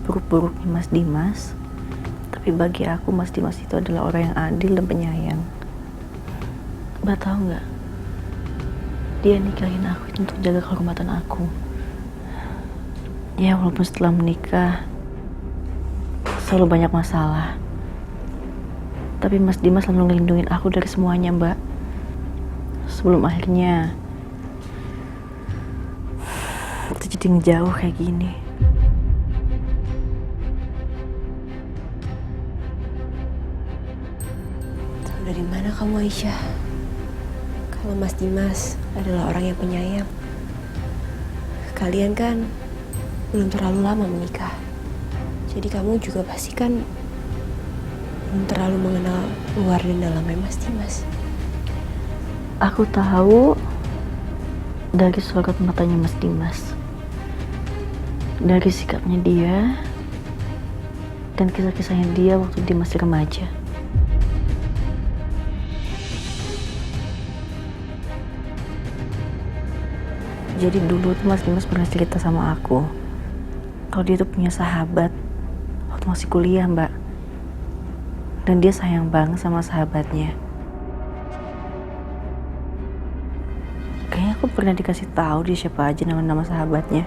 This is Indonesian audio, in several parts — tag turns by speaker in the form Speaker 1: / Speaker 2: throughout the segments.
Speaker 1: seburuk-buruknya Mas Dimas, tapi bagi aku Mas Dimas itu adalah orang yang adil dan penyayang. Mbak tahu nggak? Dia nikahin aku itu untuk jaga kehormatan aku. Ya walaupun setelah menikah selalu banyak masalah, tapi Mas Dimas selalu ngelindungin aku dari semuanya, Mbak. Sebelum akhirnya itu jadi ngejauh kayak gini.
Speaker 2: Tahu dari mana kamu, Aisyah? Kalau Mas Dimas adalah orang yang penyayang. Kalian kan belum terlalu lama menikah. Jadi kamu juga pasti kan belum terlalu mengenal luar dan dalamnya Mas Dimas.
Speaker 1: Aku tahu dari sorot matanya Mas Dimas, dari sikapnya dia, dan kisah-kisahnya dia waktu dia masih remaja. Jadi dulu tuh Mas Dimas pernah cerita sama aku kalau dia tuh punya sahabat waktu masih kuliah, Mbak. Dan dia sayang banget sama sahabatnya. Kayaknya aku pernah dikasih tahu dia siapa aja nama-nama sahabatnya.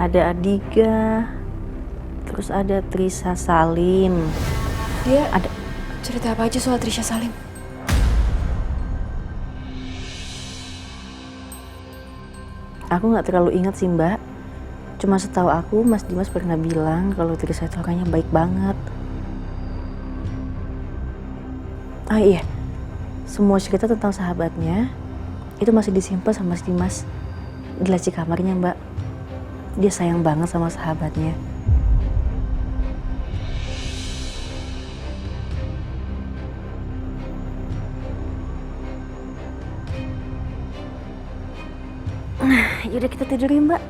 Speaker 1: Ada Adiga, terus ada Trisha Salim.
Speaker 2: Dia ada cerita apa aja soal Trisha Salim?
Speaker 1: Aku nggak terlalu ingat sih, Mbak. Cuma setahu aku Mas Dimas pernah bilang kalau Trisha itu orangnya baik banget. Ah iya, semua cerita tentang sahabatnya itu masih disimpan sama Mas Dimas di laci kamarnya, Mbak. Dia sayang banget sama sahabatnya. Yaudah kita tidur ya, Mbak.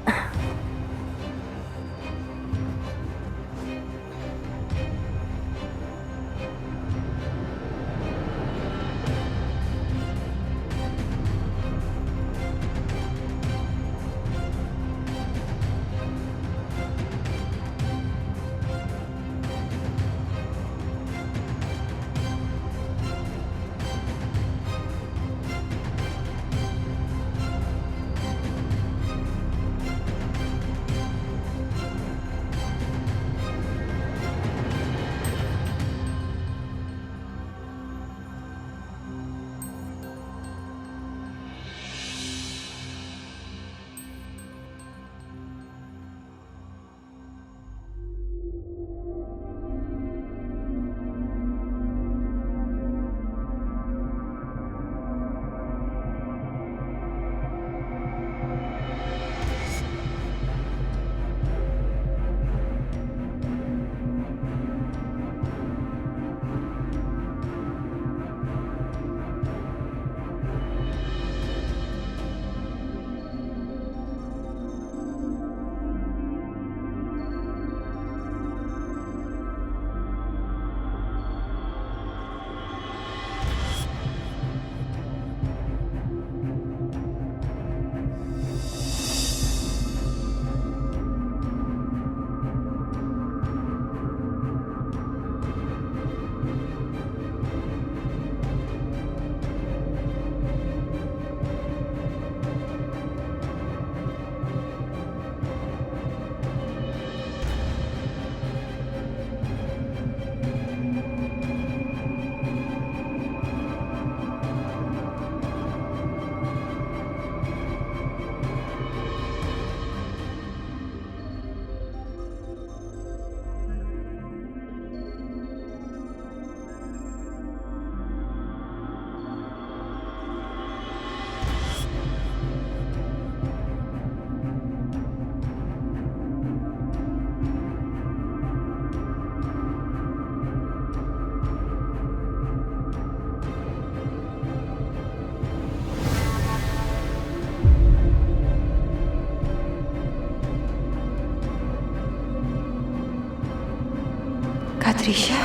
Speaker 2: Kak Trisha?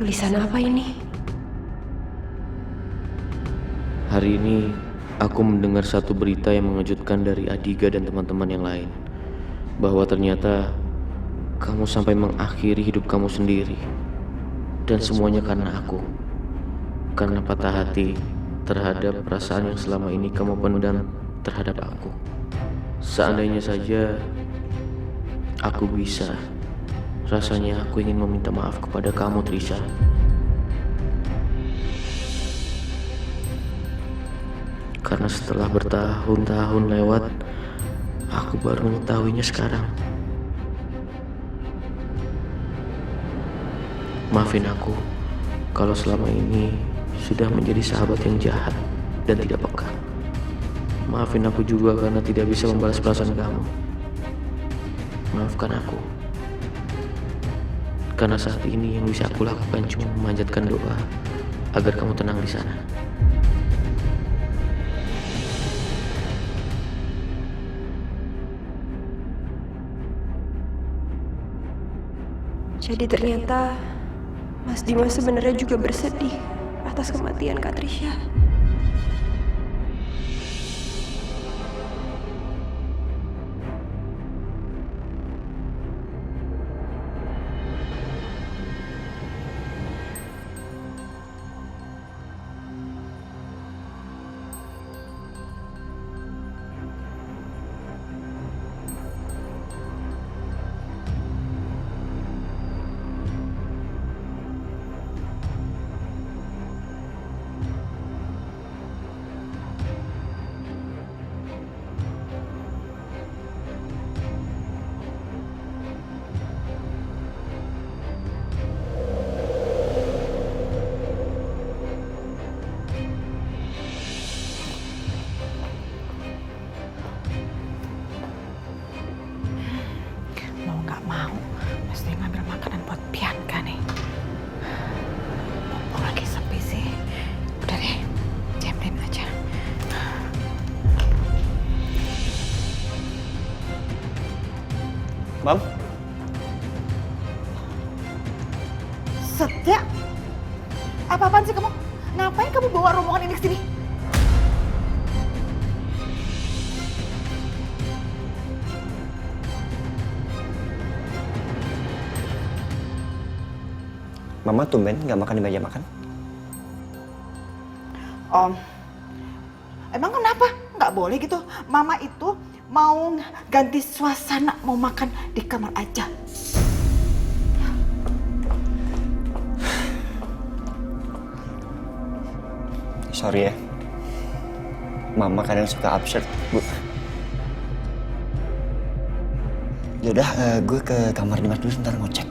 Speaker 2: Tulisan apa ini?
Speaker 3: Hari ini aku mendengar satu berita yang mengejutkan dari Adiga dan teman-teman yang lain, bahwa ternyata kamu sampai mengakhiri hidup kamu sendiri. Dan semuanya karena aku. Karena patah hati terhadap perasaan yang selama ini kamu pendam terhadap aku. Seandainya saja aku bisa, rasanya aku ingin meminta maaf kepada kamu, Trisha. Karena setelah bertahun-tahun lewat, aku baru mengetahuinya sekarang. Maafin aku kalau selama ini sudah menjadi sahabat yang jahat dan tidak peka. Maafin aku juga karena tidak bisa membalas perasaan kamu. Maafkan aku. Karena saat ini yang bisa aku lakukan cuma memanjatkan doa agar kamu tenang di sana.
Speaker 2: Jadi ternyata Mas Dimas sebenarnya juga bersedih atas kematian Kak Trisha.
Speaker 4: Mau nggak mau, mesti ngambil makanan buat Bianca nih. Mumpung lagi sepi sih. Udah deh, jamin aja.
Speaker 5: Mam,
Speaker 4: Setia, apa-apaan sih kamu? Ngapain kamu bawa rombongan ini ke sini?
Speaker 5: Mama tumben nggak makan di meja makan?
Speaker 4: Om, emang kenapa? Nggak boleh gitu. Mama itu mau ganti suasana, mau makan di kamar aja.
Speaker 5: Sorry ya, Mama kadang suka absurd, Bu. Yaudah, gue ke kamar Dimas dulu sebentar mau cek.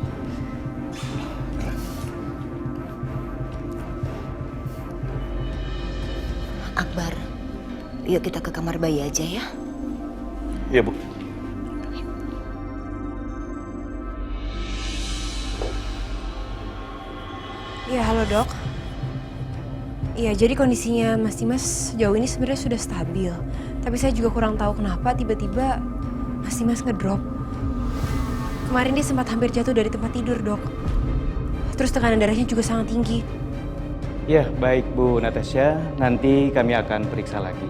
Speaker 6: Akbar, yuk kita ke kamar bayi aja ya.
Speaker 5: Iya, Bu.
Speaker 2: Iya, halo dok. Iya, jadi kondisinya Mas Dimas sejauh ini sebenarnya sudah stabil. Tapi saya juga kurang tahu kenapa tiba-tiba Mas Dimas ngedrop. Kemarin dia sempat hampir jatuh dari tempat tidur, dok. Terus tekanan darahnya juga sangat tinggi.
Speaker 7: Ya, baik Bu Natasha, nanti kami akan periksa lagi.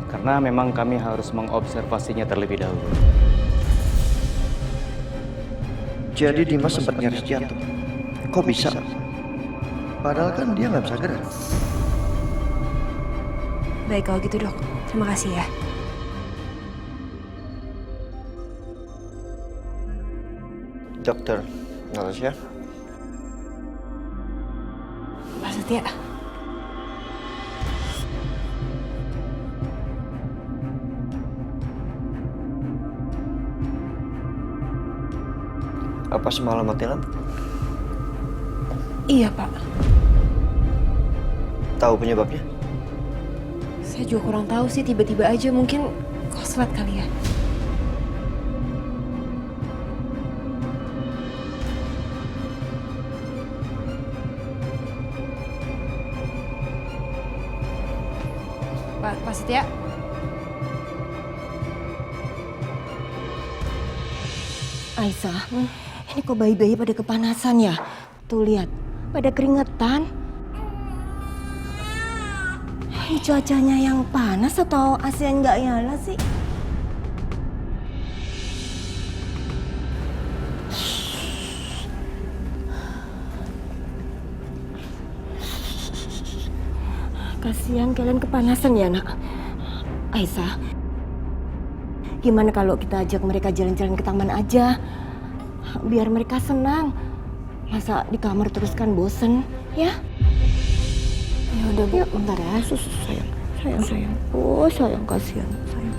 Speaker 7: Karena memang kami harus mengobservasinya terlebih dahulu.
Speaker 8: Jadi Dimas sempat nyaris jatuh. Kok bisa? Padahal kan dia nggak bisa gerak.
Speaker 2: Baik kalau gitu, dok. Terima kasih ya.
Speaker 5: Dokter Natasha,
Speaker 4: Pak Setia,
Speaker 5: apa semalam mati lampu?
Speaker 2: Iya, Pak.
Speaker 5: Tahu penyebabnya?
Speaker 2: Saya juga kurang tahu sih, tiba-tiba aja mungkin koslet kali ya. Pak Setia.
Speaker 6: Aisyah, ini kok bayi-bayi pada kepanasan ya? Tuh lihat,
Speaker 2: pada keringetan. Ini cuacanya yang panas atau AC nggak nyala sih? Kasihan kalian kepanasan ya, Nak. Aisyah, gimana kalau kita ajak mereka jalan-jalan ke taman aja? Biar mereka senang. Masa di kamar terus kan bosen, ya?
Speaker 1: Ya udah Bu,
Speaker 2: Yuk.
Speaker 1: bentar ya. Sus, sayang.
Speaker 2: Sayang. Oh, sayang, kasihan. Sayang.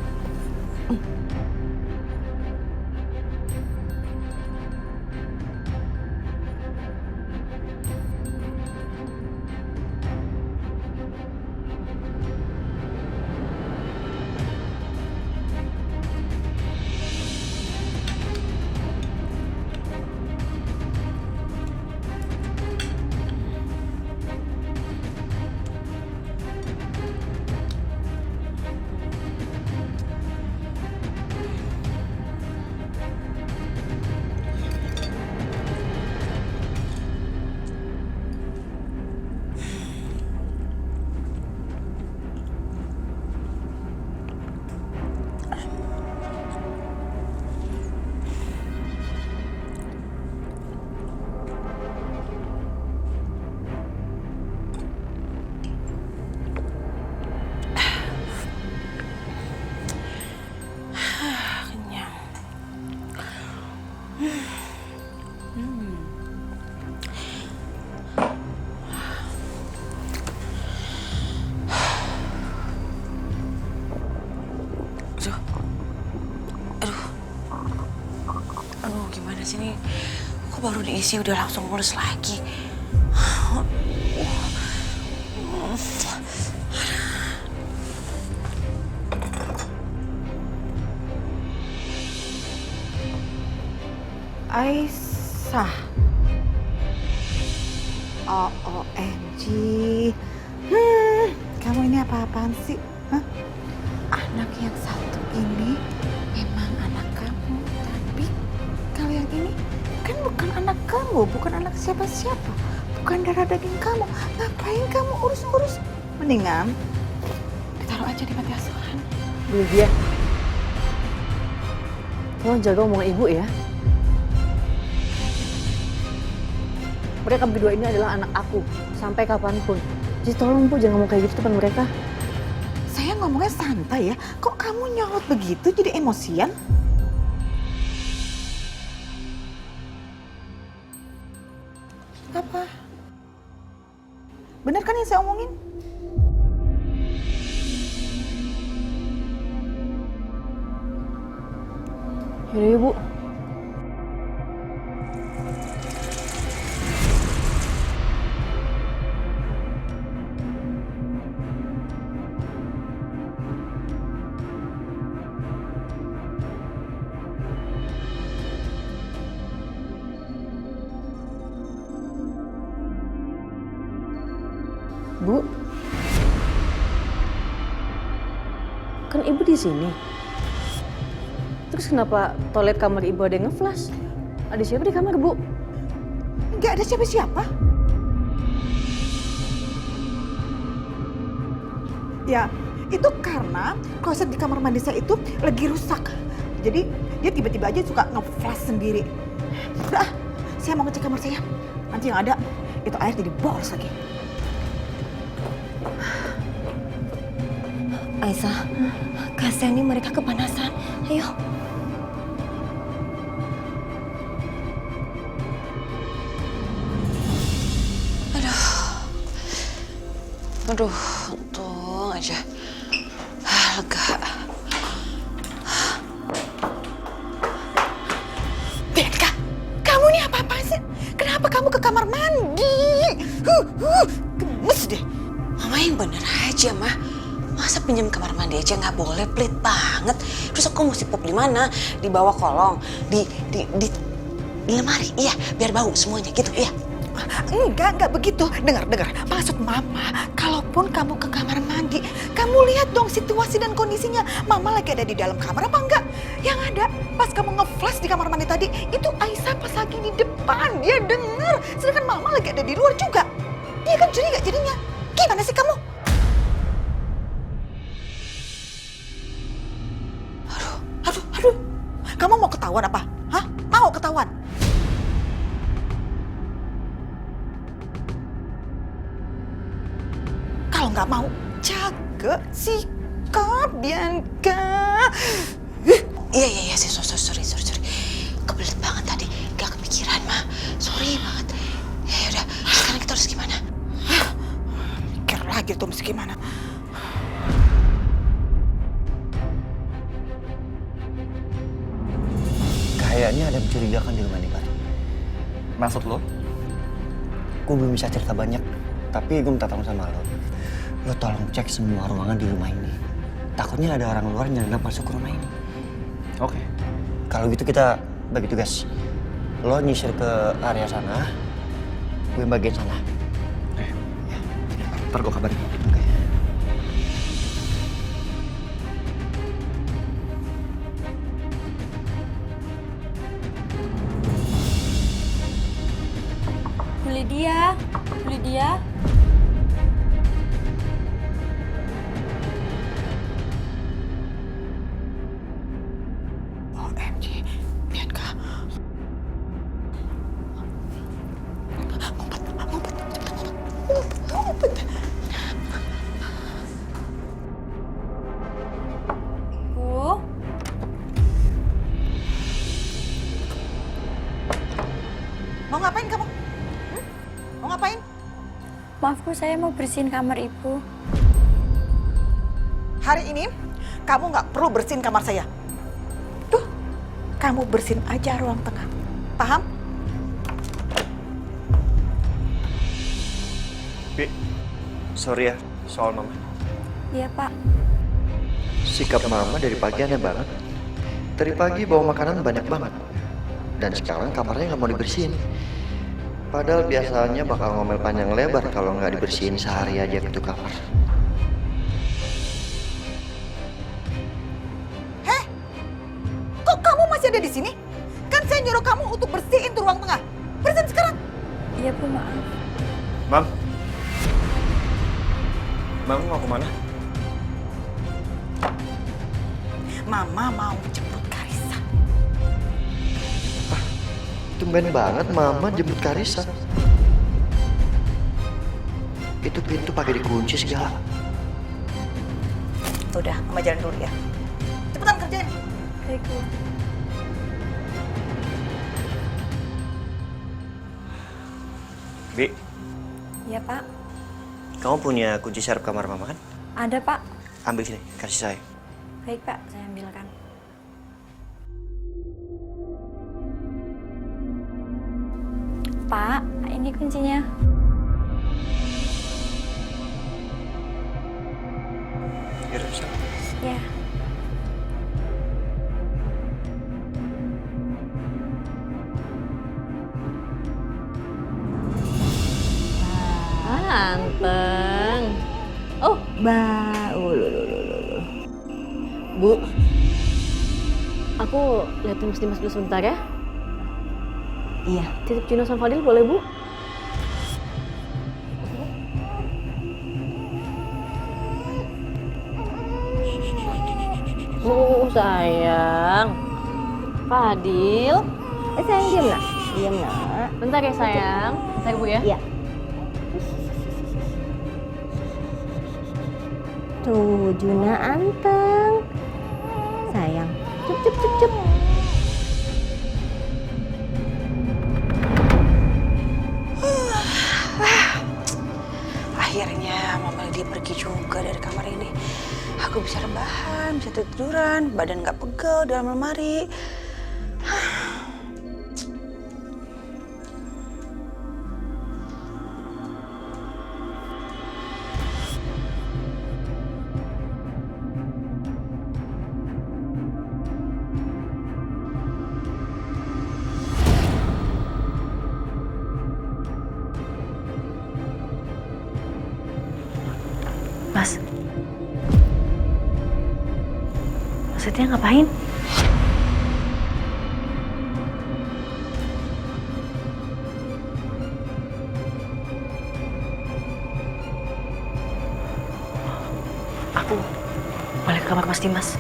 Speaker 9: Aduh, gimana sih ini? Kok baru diisi udah langsung mulus lagi?
Speaker 4: Aisyah. OMG. Kamu ini apa-apaan sih? Hah? Anak yang satu ini memang anak kamu, tapi kalau yang ini kan bukan anak kamu, bukan anak siapa-siapa, bukan darah daging kamu. Ngapain kamu urus-urus? Mendingan ditaruh aja di panti asuhan.
Speaker 1: Lydia, tolong jaga omongan ibu ya. Mereka berdua ini adalah anak aku, sampai kapanpun. Jadi tolong Bu, jangan ngomong kayak gitu depan mereka.
Speaker 4: Saya ngomongnya santai ya, kok kamu nyolot begitu jadi emosian? Apa? Benar kan yang saya omongin?
Speaker 1: Yaudah ya Bu. Bu, kan ibu di sini. Terus kenapa toilet kamar ibu ada yang nge-flash? Ada siapa di kamar, Bu?
Speaker 4: Nggak ada siapa-siapa. Ya, itu karena kloset di kamar mandi saya itu lagi rusak. Jadi dia tiba-tiba aja suka nge-flash sendiri. Udah, saya mau ngecek kamar saya. Nanti yang ada itu air jadi boros lagi.
Speaker 2: Aisyah, kasihan nih mereka kepanasan. Ayo.
Speaker 9: Aduh, untung aja. Lega.
Speaker 4: Bianca, kamu nih apa-apaan sih? Kenapa kamu ke kamar mandi? Gemes deh.
Speaker 9: Mama yang bener aja, Mah. Masa pinjam kamar mandi aja nggak boleh, pelit banget. Terus aku mesti pup di mana? Di bawah kolong, di lemari, iya, biar bau semuanya gitu, iya.
Speaker 4: Enggak begitu. Dengar. Maksud Mama, kalaupun kamu ke kamar mandi, kamu lihat dong situasi dan kondisinya. Mama lagi ada di dalam kamar apa enggak? Yang ada, pas kamu nge-flash di kamar mandi tadi, itu Aisyah pas lagi di depan. Dia dengar. Sedangkan Mama lagi ada di luar juga. Dia kan curiga jadinya. Gimana sih kamu? Aduh. Kamu mau ketahuan apa? Hah? Mau ketahuan? Kalau nggak mau, jaga sikap, Bianca.
Speaker 9: Iya, sorry. Kebelet banget tadi, gak kepikiran, Ma. Sorry banget. Ya udah, sekarang kita harus gimana?
Speaker 4: Mikir lagi tuh mesti gimana.
Speaker 5: Kayaknya ada mencurigakan di rumah ini, Pak.
Speaker 8: Maksud lo?
Speaker 5: Gue belum bisa cerita banyak, tapi gue minta tolong sama lo. Lo tolong cek semua ruangan di rumah ini. Takutnya ada orang luar yang masuk ke rumah ini.
Speaker 7: Oke.
Speaker 5: Kalau gitu kita bagi tugas. Lo nyisir ke area sana, gue bagian sana.
Speaker 8: Ntar gue kabarin.
Speaker 5: Oke.
Speaker 10: Bu Lydia.
Speaker 4: OMG, Bianca. Ngumpet.
Speaker 10: Bu.
Speaker 4: Mau ngapain kamu? Mau ngapain?
Speaker 10: Maaf Bu, saya mau bersihin kamar Ibu.
Speaker 4: Hari ini kamu nggak perlu bersihin kamar saya. Tuh, kamu bersihin aja ruang tengah. Paham?
Speaker 8: Bi, sorry ya soal Mama.
Speaker 10: Iya Pak.
Speaker 8: Sikap Mama dari pagi aneh banget. Dari pagi bawa makanan banyak banget. Dan sekarang kamarnya nggak mau dibersihin. Padahal biasanya bakal ngomel panjang lebar kalau nggak dibersihin sehari aja itu kamar.
Speaker 4: Kok kamu masih ada di sini? Kan saya nyuruh kamu untuk bersihin tuh ruang tengah. Bersihin sekarang.
Speaker 10: Iya Bu, maaf.
Speaker 5: Mam. Mam mau kemana?
Speaker 4: Mama mau jemput Karissa.
Speaker 8: Tumben banget Mama jemput Karissa. Itu pintu pakai dikunci segala.
Speaker 4: Udah, Mama jalan dulu ya. Cepetan kerjain.
Speaker 10: Baik Bu.
Speaker 5: Bi,
Speaker 10: Iya Pak.
Speaker 5: kamu punya kunci serep kamar Mama kan?
Speaker 10: Ada Pak.
Speaker 5: Ambil sini, kasih saya.
Speaker 10: Baik Pak, saya ambilkan. Pak, ini kuncinya.
Speaker 5: Yaudah, bisa.
Speaker 10: Ya.
Speaker 1: Anteng. Oh, Bu, aku liatin Mas Dimas dulu sebentar ya. Iya. Titip Juno sama Fadil boleh, Bu? Sayang. Fadil.
Speaker 2: Sayang, diam nak. Diam nak.
Speaker 1: Bentar ya, sayang. Bentar, Bu ya.
Speaker 2: Iya. Tuh, Juna anteng. Sayang. Cup.
Speaker 9: Akhirnya Mama Lydia pergi juga dari kamar ini. Aku bisa rebahan, bisa tiduran, badan nggak pegel dalam lemari.
Speaker 1: Mas? Maksudnya ngapain? Aku balik ke kamar Mas Dimas.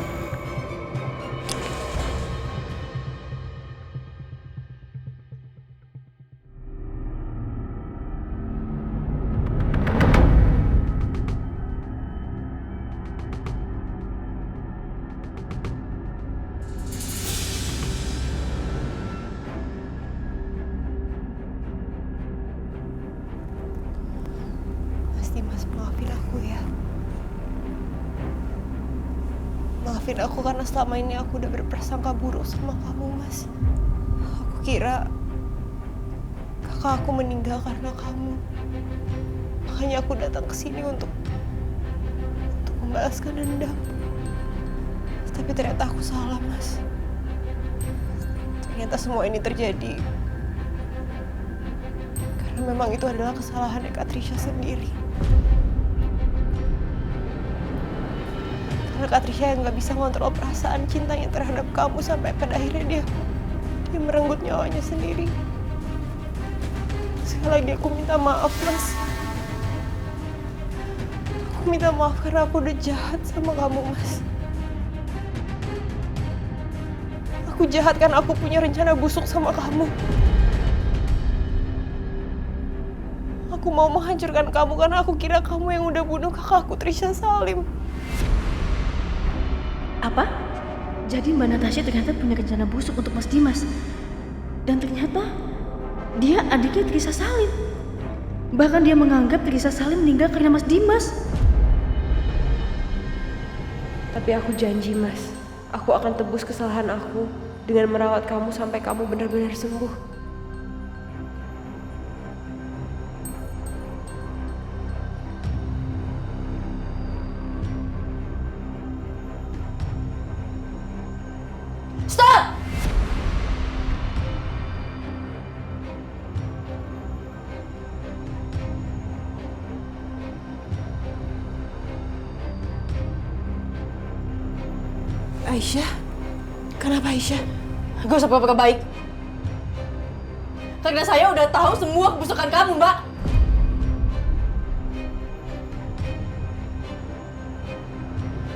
Speaker 2: Mas Dimas, maafin aku ya. Maafin aku karena selama ini aku udah berprasangka buruk sama kamu, Mas. Aku kira kakak aku meninggal karena kamu. Makanya aku datang ke sini untuk membalaskan dendam. Tapi ternyata aku salah, Mas. Ternyata semua ini terjadi karena memang itu adalah kesalahan Kak Trisha sendiri. Karena Kak Trisha yang gak bisa ngontrol perasaan cintanya terhadap kamu sampai pada akhirnya dia merenggut nyawanya sendiri. Sekali lagi aku minta maaf, Mas. Aku minta maaf karena aku udah jahat sama kamu, Mas. Aku jahat karena aku punya rencana busuk sama kamu. Aku mau menghancurkan kamu karena aku kira kamu yang udah bunuh kakakku Trisha Salim.
Speaker 1: Apa? Jadi Mbak Natasha ternyata punya rencana busuk untuk Mas Dimas. Dan ternyata dia adiknya Trisha Salim. Bahkan dia menganggap Trisha Salim meninggal karena Mas Dimas.
Speaker 2: Tapi aku janji, Mas, aku akan tebus kesalahan aku dengan merawat kamu sampai kamu benar-benar sembuh.
Speaker 1: Stop!
Speaker 2: Aisyah? Kenapa Aisyah?
Speaker 1: Gak usah pura-pura baik. Karena saya udah tahu semua kebusukan kamu, Mbak.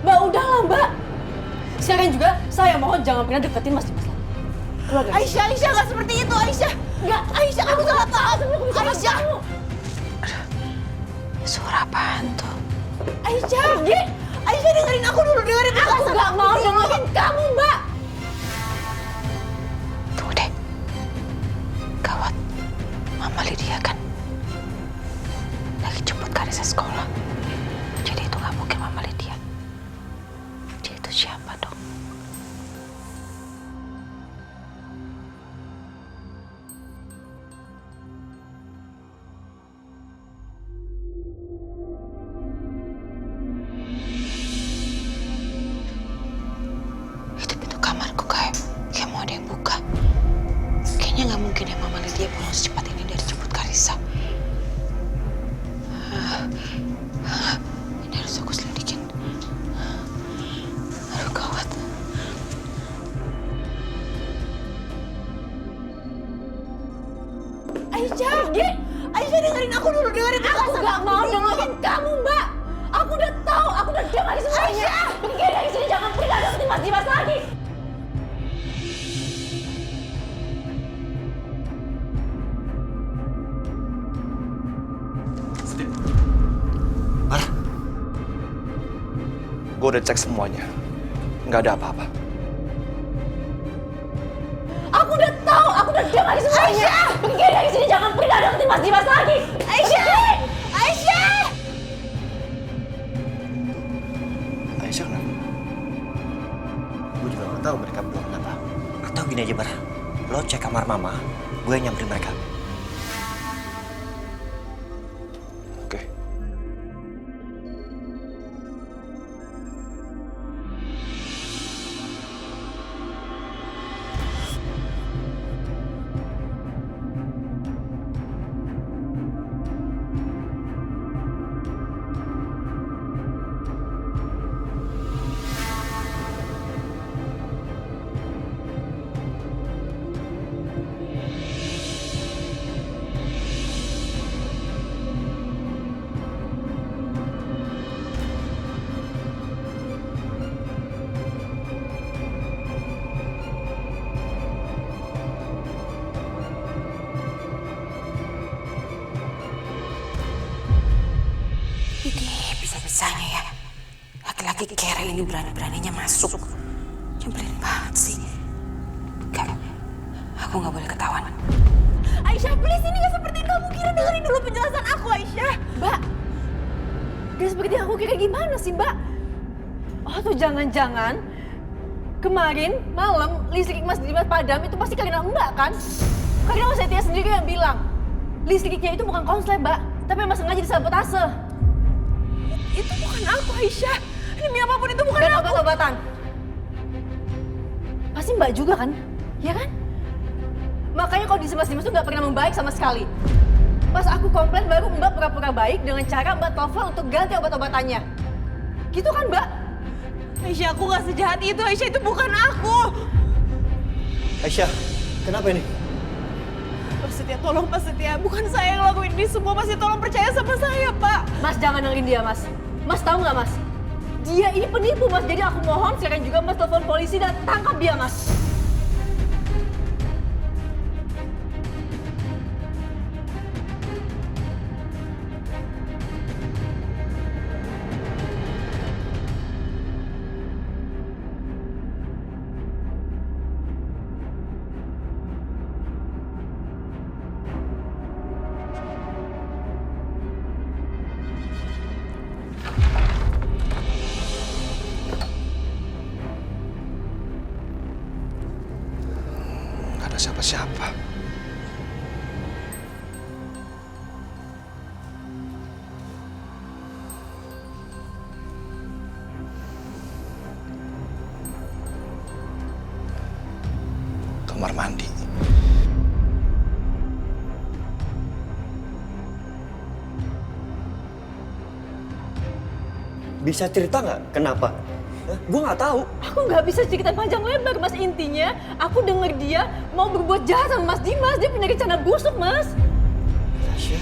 Speaker 1: Mbak, udahlah, Mbak. Sekarang juga saya mohon jangan pernah deketin Mas Dimas lagi. Keluar dari sini.
Speaker 4: Aisyah gak seperti itu, Aisyah.
Speaker 1: Nggak,
Speaker 4: Aisyah, kamu salah paham. Aisyah.
Speaker 9: Suara apaan tuh?
Speaker 4: Aisyah, Aisyah dengerin aku dulu, dengerin aku.
Speaker 1: Aku nggak mau dengerin kamu, Mbak.
Speaker 9: Tunggu deh. Gawat. Mama Lydia kan lagi jemput Karissa sekolah. Jadi itu nggak mungkin Mama Lydia. Dia itu siapa dong? Itu pintu kamarku kayak mau ada yang buka. Kayaknya nggak mungkin ya Mama Lydia pulang secepat ini dari jemput Karissa. Ini harus aku selidikin. Aduh, gawat.
Speaker 4: Aisyah, Aisyah dengerin aku dulu, dengerin aku.
Speaker 1: Aku nggak mau dengerin kamu, Mbak. Aku udah tahu, aku udah dengar semuanya.
Speaker 4: Aisyah!
Speaker 1: Pergi dari sini, jangan pernah deketin Mas Dimas lagi.
Speaker 5: Marah?
Speaker 11: Gue udah cek semuanya. Nggak ada apa-apa.
Speaker 1: Aku udah tahu, aku udah dengar semuanya.
Speaker 4: Aisyah!
Speaker 1: Pergi dari sini, jangan pernah deketin Mas Dimas lagi.
Speaker 4: Aisyah! Aisyah!
Speaker 5: Aisyah kenapa? Gue juga nggak tahu mereka berdua kenapa. Atau gini aja, Barah. Lo cek kamar mama, gue yang nyamperin mereka.
Speaker 11: Oke.
Speaker 9: Bisa-bisanya ya. Laki-laki kere ini berani-beraninya masuk. Nyebelin banget sih. Gak, aku gak boleh ketahuan.
Speaker 1: Aisyah, please, ini gak seperti yang kamu kira. Dengerin dulu penjelasan aku, Aisyah. Mbak, gak seperti yang aku kira gimana sih, Mbak? Oh, tuh jangan-jangan kemarin malam listrik Mas Dimas padam itu pasti karena Mbak kan? Karena Mas Setia sendiri yang bilang listriknya itu bukan konslet, Mbak, tapi emang sengaja disabotase. Itu bukan aku, Aisyah. Demi apapun itu bukan aku. Obat-obatan. Pasti Mbak juga kan? Ya kan? Makanya kondisi Mas Dimas tuh gak pernah membaik sama sekali. Pas aku komplain baru Mbak pura-pura baik dengan cara Mbak telepon untuk ganti obat-obatannya. Gitu kan, Mbak? Aisyah, aku gak sejahat itu. Aisyah, itu bukan aku.
Speaker 5: Aisyah, kenapa ini?
Speaker 1: Pak Setia, tolong Pak Setia. Bukan saya yang lakuin ini semua. Mas Setia, tolong percaya sama saya, Pak. Mas, jangan dengerin dia, Mas. Mas tahu nggak, Mas? Dia ini penipu, Mas. Jadi aku mohon sekarang juga Mas telepon polisi dan tangkap dia, Mas.
Speaker 11: Gak ada siapa-siapa. Kamar mandi.
Speaker 5: Bisa cerita nggak kenapa? Gue nggak tahu.
Speaker 1: Aku nggak bisa cerita panjang lebar, Mas. Intinya, aku denger dia mau berbuat jahat sama Mas Dimas. Dia punya rencana busuk, Mas.
Speaker 5: Tasya.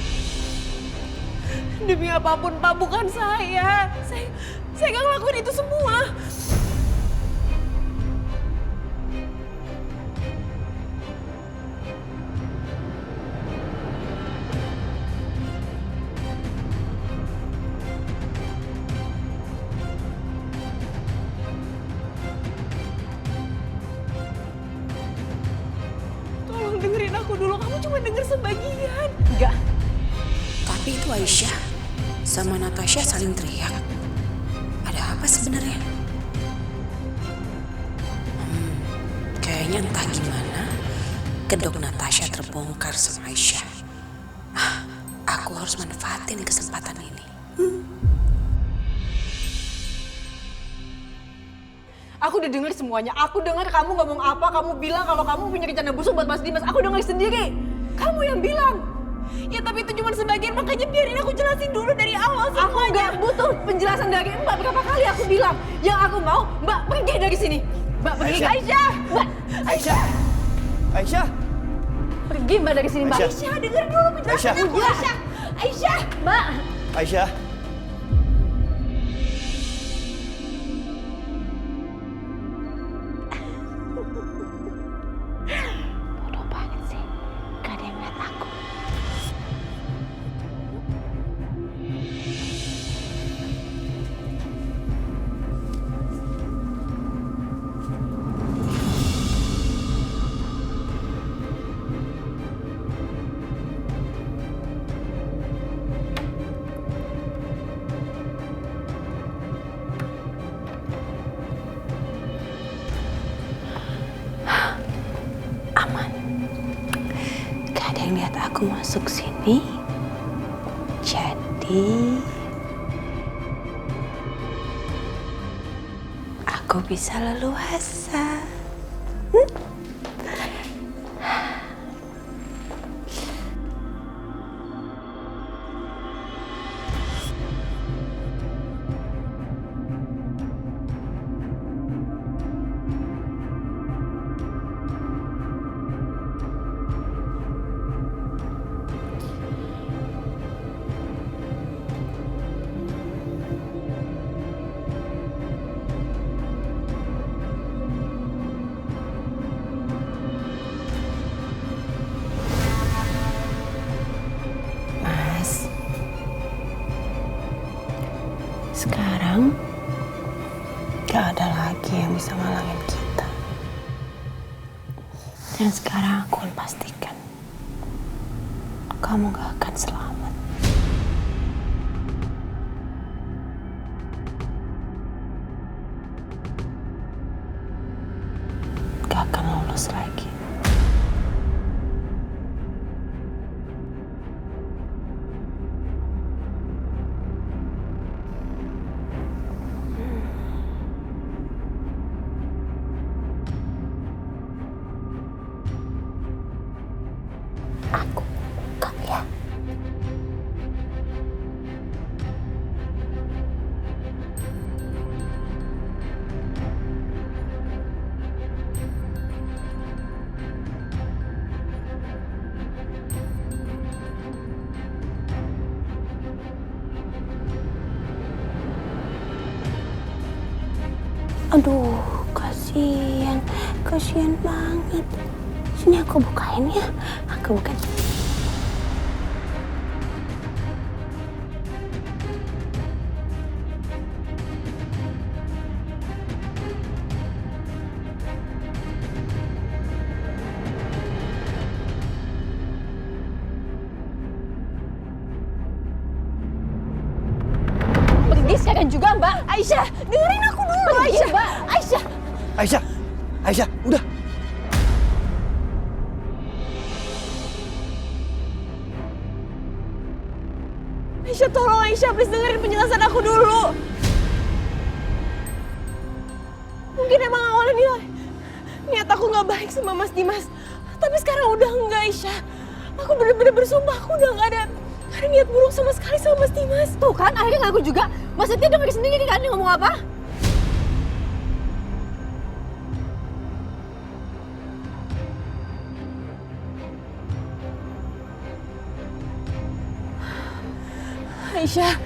Speaker 1: Demi apapun, Pak, bukan saya. Saya nggak ngelakuin itu semua. Tolong dengerin aku dulu. Kamu cuma denger sebagian. Enggak.
Speaker 9: Tapi itu Aisyah sama Natasha saling teriak. Ada apa sebenarnya? Kayaknya entah gimana kedok Natasha terbongkar sama Aisyah. Aku harus manfaatin kesempatan ini.
Speaker 1: Aku udah denger semuanya. Aku denger kamu ngomong apa. Kamu bilang kalau kamu punya rencana busuk buat Mas Dimas. Aku denger sendiri. Kamu yang bilang. Ya tapi itu cuma sebagian. Makanya biarin aku jelasin dulu dari awal semuanya. Aku nggak butuh penjelasan dari Mbak. Berapa kali aku bilang. Yang aku mau, Mbak pergi dari sini. Mbak pergi. Aisyah. Mbak.
Speaker 5: Aisyah. Aisyah.
Speaker 1: Pergi Mbak dari sini, Mbak.
Speaker 5: Aisyah.
Speaker 1: Aisyah, denger dulu penjelasan aku. Aisyah. Aisyah. Mbak.
Speaker 5: Aisyah.
Speaker 9: Bodoh banget sih. Gak ada yang lihat aku. Aman. Gak ada yang lihat aku masuk sini. Jadi aku bisa leluasa.
Speaker 2: Sekarang gak ada lagi yang bisa ngalangin kita. Dan sekarang aku akan pastikan kamu gak akan selamat. Gak akan lolos lagi. Aku buka ya. Aduh, kasihan banget. Sini aku bukain ya, aku bukain.
Speaker 1: Pergi sekarang juga, Mbak. Aisyah, dengerin aku dulu, Aisyah. Mbak.
Speaker 5: Aisyah, udah.
Speaker 2: Aisyah, tolong Aisyah, please dengerin penjelasan aku dulu. Mungkin emang awalnya niat aku gak baik sama Mas Dimas. Tapi sekarang udah enggak, Aisyah. Aku bener-bener bersumpah aku udah gak ada niat buruk sama sekali sama Mas Dimas.
Speaker 1: Tuh kan, akhirnya ngaku juga. Mas Setia denger sendiri kan dia ngomong apa?
Speaker 2: Aisyah,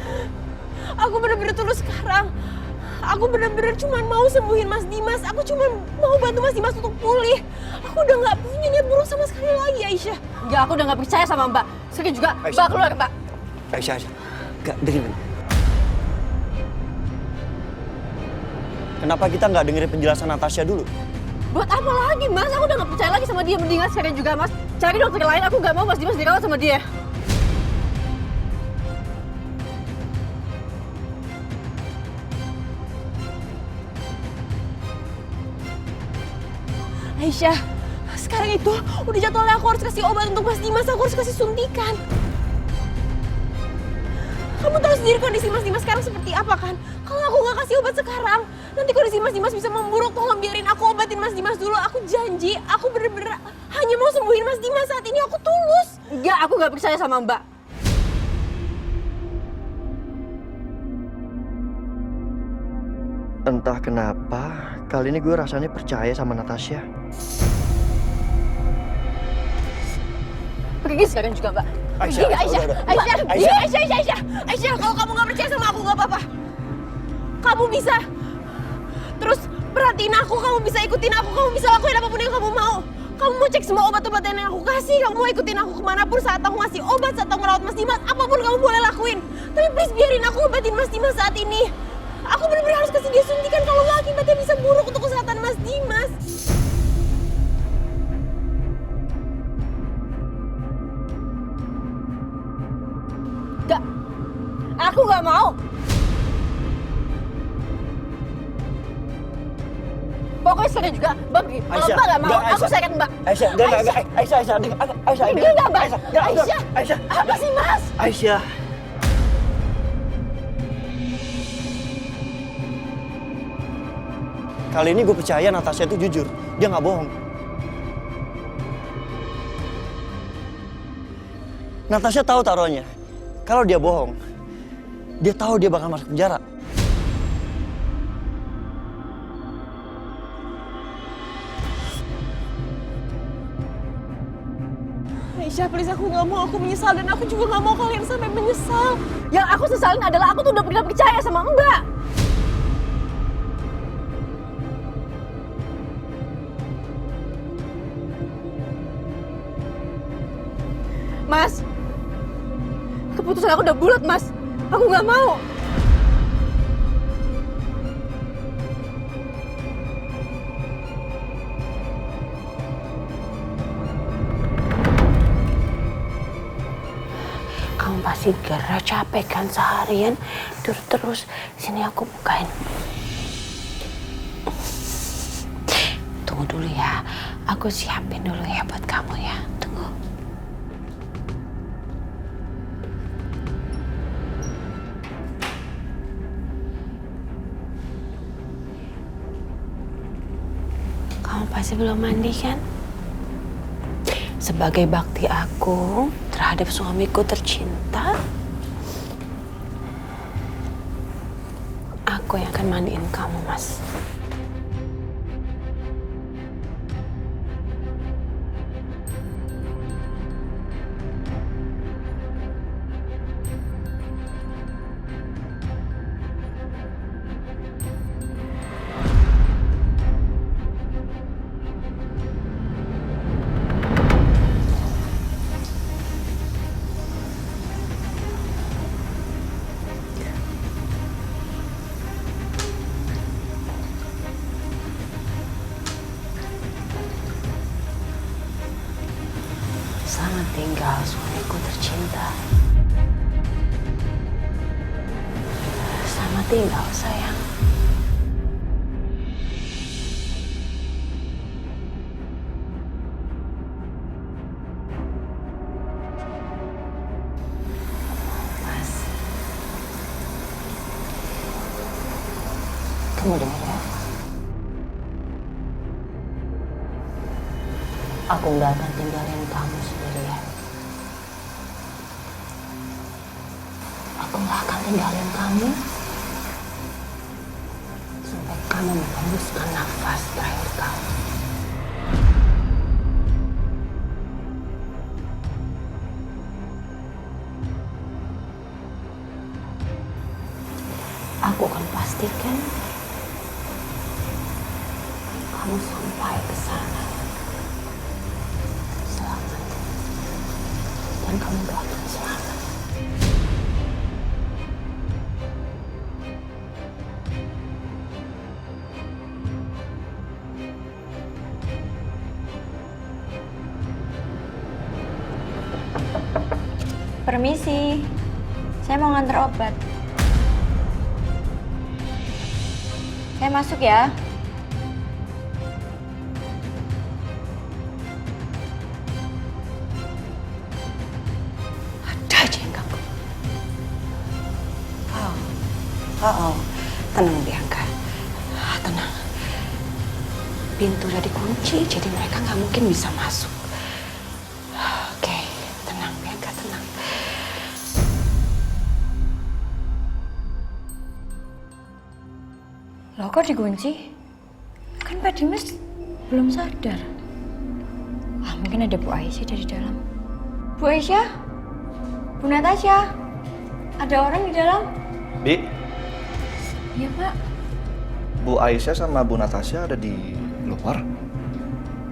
Speaker 2: aku bener-bener tulus sekarang. Aku bener-bener cuma mau sembuhin Mas Dimas. Aku cuma mau bantu Mas Dimas untuk pulih. Aku udah gak punya niat buruk sama sekali lagi, Aisyah.
Speaker 1: Enggak, aku udah gak percaya sama Mbak. Sekarang juga, Mbak keluar, Mbak.
Speaker 5: Aisyah. Gak, dengerin. Kenapa kita nggak dengerin penjelasan Natasha dulu?
Speaker 1: Buat apa lagi, Mas? Aku udah gak percaya lagi sama dia. Mendingan sekarang juga, Mas. Cari dokter lain, aku gak mau Mas Dimas dirawat sama dia.
Speaker 2: Aisyah, sekarang itu udah jadwalnya aku harus kasih obat untuk Mas Dimas. Aku harus kasih suntikan. Kamu tahu sendiri kondisi Mas Dimas sekarang seperti apa kan? Kalau aku nggak kasih obat sekarang, nanti kondisi Mas Dimas bisa memburuk. Tolong biarin aku obatin Mas Dimas dulu. Aku janji, aku bener-bener hanya mau sembuhin Mas Dimas saat ini. Aku tulus.
Speaker 1: Enggak, aku gak percaya sama Mbak.
Speaker 8: Entah kenapa, kali ini gue rasanya percaya sama Natasha.
Speaker 1: Pergi sekarang juga, Mbak.
Speaker 5: Aisyah,
Speaker 2: Aisyah, Aisyah, kalau kamu nggak percaya sama aku nggak apa-apa. Kamu bisa terus perhatiin aku, kamu bisa ikutin aku, kamu bisa lakuin apapun yang kamu mau. Kamu mau cek semua obat-obatan yang aku kasih, kamu mau ikutin aku kemanapun saat aku ngasih obat, saat aku ngerawat Mas Dimas, apapun kamu boleh lakuin. Tapi please biarin aku obatin Mas Dimas saat ini. Aku benar-benar harus kasih dia suntikan, kalau nggak akibatnya bisa buruk untuk kesehatan Mas Dimas.
Speaker 1: Enggak, aku gak mau. Pokoknya sekarang juga, Mbak pergi. Kalau Mbak gak mau, aku sayang Mbak.
Speaker 5: Aisyah,
Speaker 1: Enggak, Mbak. Aisyah, apa sih, Mas?
Speaker 5: Aisyah. Kali ini gue percaya Natasha itu jujur. Dia nggak bohong. Natasha tahu taruhannya. Kalau dia bohong, dia tahu dia bakal masuk penjara.
Speaker 2: Aisyah, please, aku nggak mau. Aku menyesal dan aku juga nggak mau kalian sampai menyesal.
Speaker 1: Yang aku sesalin adalah aku tuh udah pernah percaya sama Mbak. Mas, keputusan aku udah bulat, Mas. Aku nggak mau.
Speaker 9: masih gerah, capek kan seharian tidur terus. Sini aku bukain. Tunggu dulu ya, aku siapin dulu ya buat kamu ya. Tunggu. Kamu pasti belum mandi kan? Sebagai bakti aku terhadap suamiku tercinta, aku yang akan mandiin kamu, Mas. Selamat tinggal, suamiku tercinta. Selamat tinggal, sayang. Mas, kamu dengar ya? Aku nggak akan tinggalin kamu sendirian. Aku nggak akan tinggalin kamu sampai kamu menghembuskan nafas terakhir kamu. Aku akan pastikan kamu sampai ke sana. Dan kamu gak akan selamat.
Speaker 10: Permisi, saya mau nganter obat. Saya masuk ya.
Speaker 9: Oh, tenang Bianca, tenang. Pintu udah dikunci, jadi mereka nggak mungkin bisa masuk. Oke, tenang Bianca, tenang.
Speaker 10: Loh kok dikunci? Kan Pak Dimas belum sadar. Mungkin ada Bu Aisyah dari dalam. Bu Aisyah? Bu Natasha? Ada orang di dalam?
Speaker 11: Bi,
Speaker 10: Iya, Pak.
Speaker 11: Bu Aisyah sama Bu Natasha ada di luar.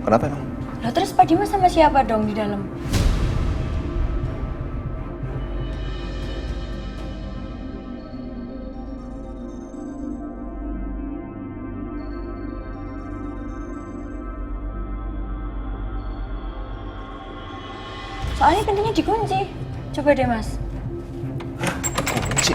Speaker 11: Kenapa emang?
Speaker 10: Lah terus Pak Dimas sama siapa dong di dalam? Soalnya pintunya dikunci. Coba deh, Mas.
Speaker 11: Kunci.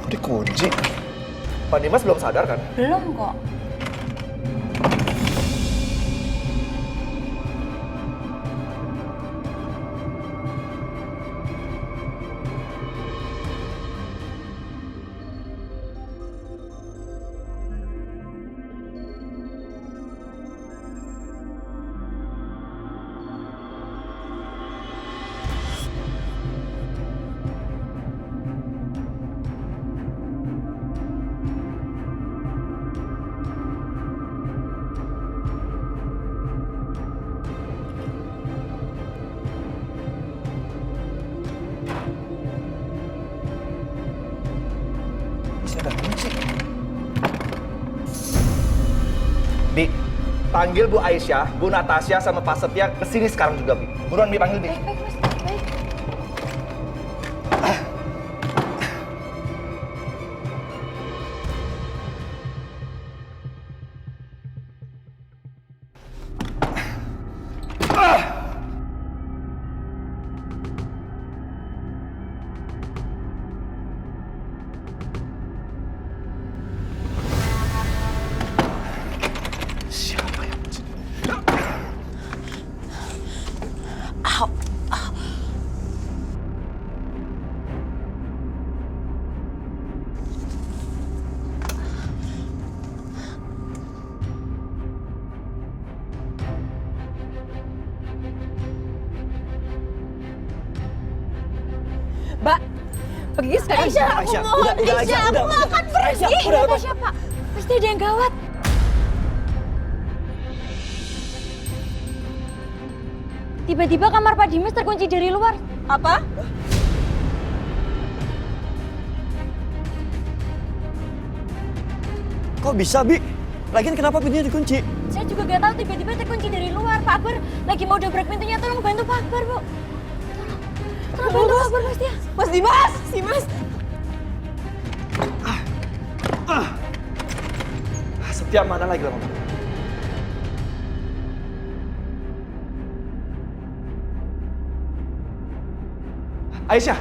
Speaker 11: Kok dikunci? Pak Dimas belum sadar kan?
Speaker 10: Belum kok.
Speaker 11: Bi, panggil Bu Aisyah, Bu Natasha sama Pak Setia kesini sekarang juga, Bi. Buruan Bi, panggil Bi.
Speaker 10: Baik, Mas. Pergi sekarang. Aisyah, aku mohon. Aisyah, aku akan pergi. Natasha, Pak. Pasti ada yang gawat. Tiba-tiba kamar Pak Dimas terkunci dari luar.
Speaker 1: Apa?
Speaker 5: Kok bisa, Bi? Lagian kenapa pintunya dikunci?
Speaker 10: Saya juga gak tahu, tiba-tiba terkunci dari luar. Pak Akbar lagi mau dobrak pintunya, tolong bantu Pak Akbar, Bu. Tolong bantu Pak Akbar, Mas Tia.
Speaker 1: Mas Dimas! Dimas!
Speaker 11: Setiap mana lagi lama? Aisyah!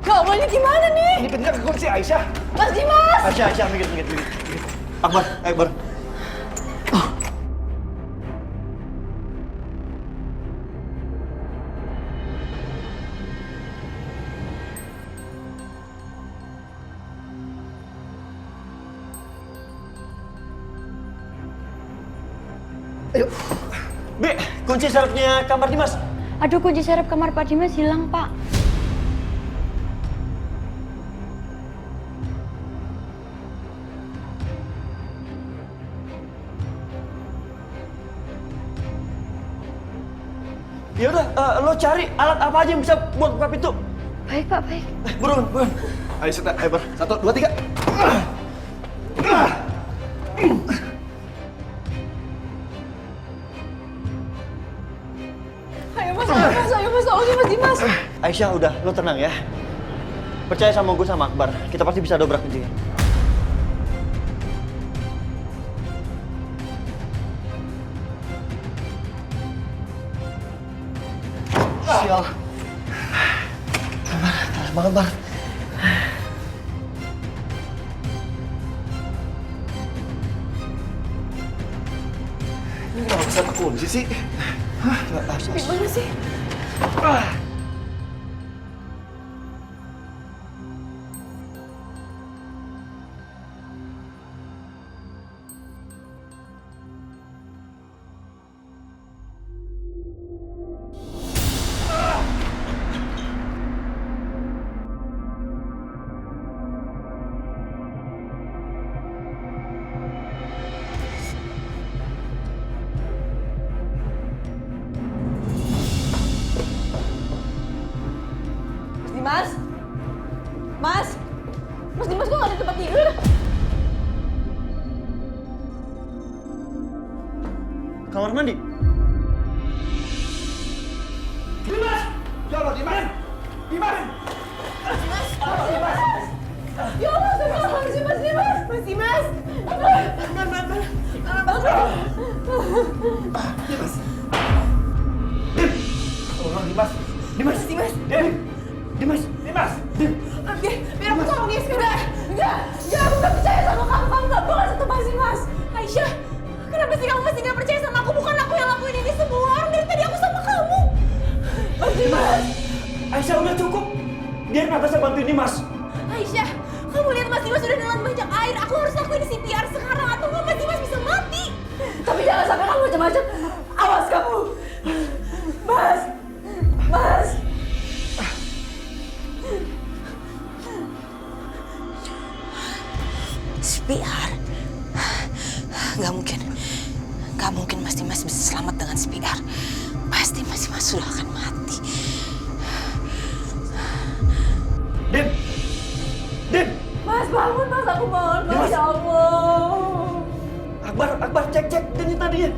Speaker 1: Gawat, ini gimana nih?
Speaker 11: Ini pintunya kekunci, Aisyah!
Speaker 1: Mas Dimas!
Speaker 5: Aisyah, minggir. Akbar. Ayo. Bi, kunci serepnya kamar Dimas.
Speaker 10: Aduh, kunci serep kamar Pak Dimas hilang, Pak.
Speaker 5: Ya udah, lo cari alat apa aja yang bisa buat buka pintu.
Speaker 10: Baik, Pak, baik.
Speaker 5: Buruan.
Speaker 11: Ayo, sebentar. Ayo, Bar. 1, 2, 3.
Speaker 1: Ayo mas, tolongin Mas Dimas.
Speaker 5: Aisyah, udah, lo tenang ya. Percaya sama gue sama Akbar, kita pasti bisa dobrak kuncinya. Sial. Semangat, Bar.
Speaker 11: Ini kenapa bisa terkunci sih?
Speaker 1: Gimana sih? Mas Dimas kok gak ada tempat tidur?
Speaker 5: Kamar mandi?
Speaker 11: Dimas! Ya Allah, Dimas! Dimas!
Speaker 1: Ya Allah, Mas Dimas! Mas Dimas! Biar aku tolong dia sekedar. Enggak, aku gak percaya sama kamu gak boleh satu pasti Mas. Aisyah, kenapa sih kamu masih gak percaya sama aku? Bukan aku yang lakuin ini semua. Orang dari tadi aku sama kamu. Mas Dimas!
Speaker 5: Aisyah, udah cukup. Biar Natasha bantuin Dimas.
Speaker 1: Aisyah, kamu lihat Mas Dimas sudah nelan banyak air. Aku harus lakuin CPR sekarang atau nggak Mas Dimas bisa mati. Tapi jangan sampai kamu macam-macam. Awas kamu. Mas.
Speaker 9: CPR? Gak mungkin Mas Dimas bisa selamat dengan CPR. Pasti Mas Dimas sudah akan mati.
Speaker 5: Dim!
Speaker 1: Mas bangun Mas, aku mohon Mas, ya Allah.
Speaker 5: Akbar, cek denyut nadinya.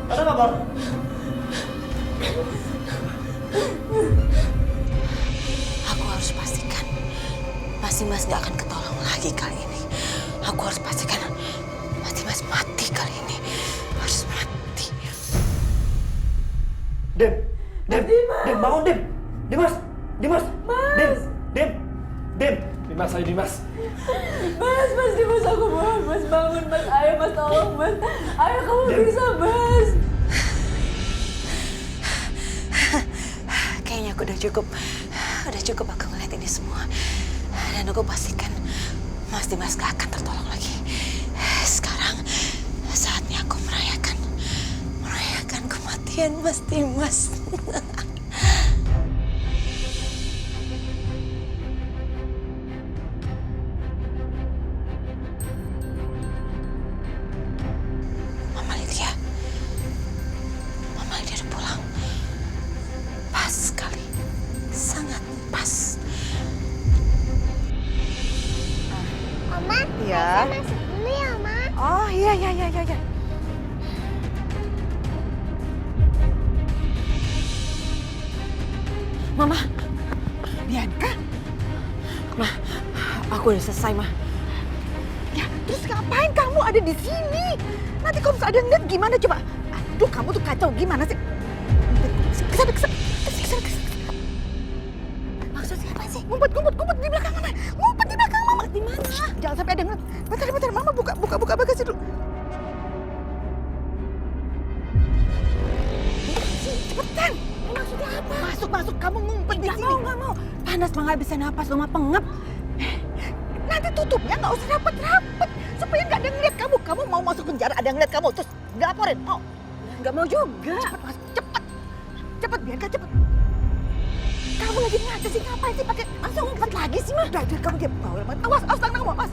Speaker 5: Ada nggak, Bar?
Speaker 9: Aku harus pastikan Mas Dimas gak akan ketolong lagi kali ini. Aku harus pastikan Mas Dimas mati kali ini. Harus mati.
Speaker 5: Dim, bangun Dim. Dimas.
Speaker 11: Dimas, ayo Dimas.
Speaker 1: Mas Dimas, aku mohon Mas, bangun Mas. Ayo Mas, tolong Mas. Ayo kamu bisa Mas.
Speaker 9: Kayaknya aku udah cukup aku ngeliat ini semua. Dan aku pastikan Mas Dimas gak akan tertolong lagi. Sekarang saatnya aku merayakan kematian Mas Dimas.
Speaker 4: ya.
Speaker 12: Aisyah masuk dulu ya, Ma.
Speaker 4: Oh iya.
Speaker 9: Mama,
Speaker 4: Bianca,
Speaker 9: Ma, aku udah selesai, Ma.
Speaker 4: ya terus ngapain kamu ada di sini? Nanti kalau misalnya ada yang lihat gimana coba? Aduh, kamu tuh kacau gimana sih? Kesana. Maksudnya apa sih? Ngumpet di belakang mama. Ngumpet di belakang mama. Di mana? Jangan sampai ada yang ngeliat. Bentar, mama buka bagasi dulu. Cepetan. Maksudnya apa? Masuk, kamu ngumpet di sini.
Speaker 9: Nggak mau. Panas, Ma, nggak bisa napas, Mama pengep.
Speaker 4: Nanti tutupnya nggak usah rapet-rapet. Supaya nggak ada yang ngeliat kamu. Kamu mau masuk penjara, ada yang ngeliat kamu. Terus dilaporin, mau?
Speaker 9: Nggak mau juga.
Speaker 4: Cepet masuk, cepet Bianca, cepet. Kamu lagi ngaca sih, ngapain sih pakai langsung ngumpet lagi sih, mah? Udah, kamu diam. Awas, tangan kamu, awas.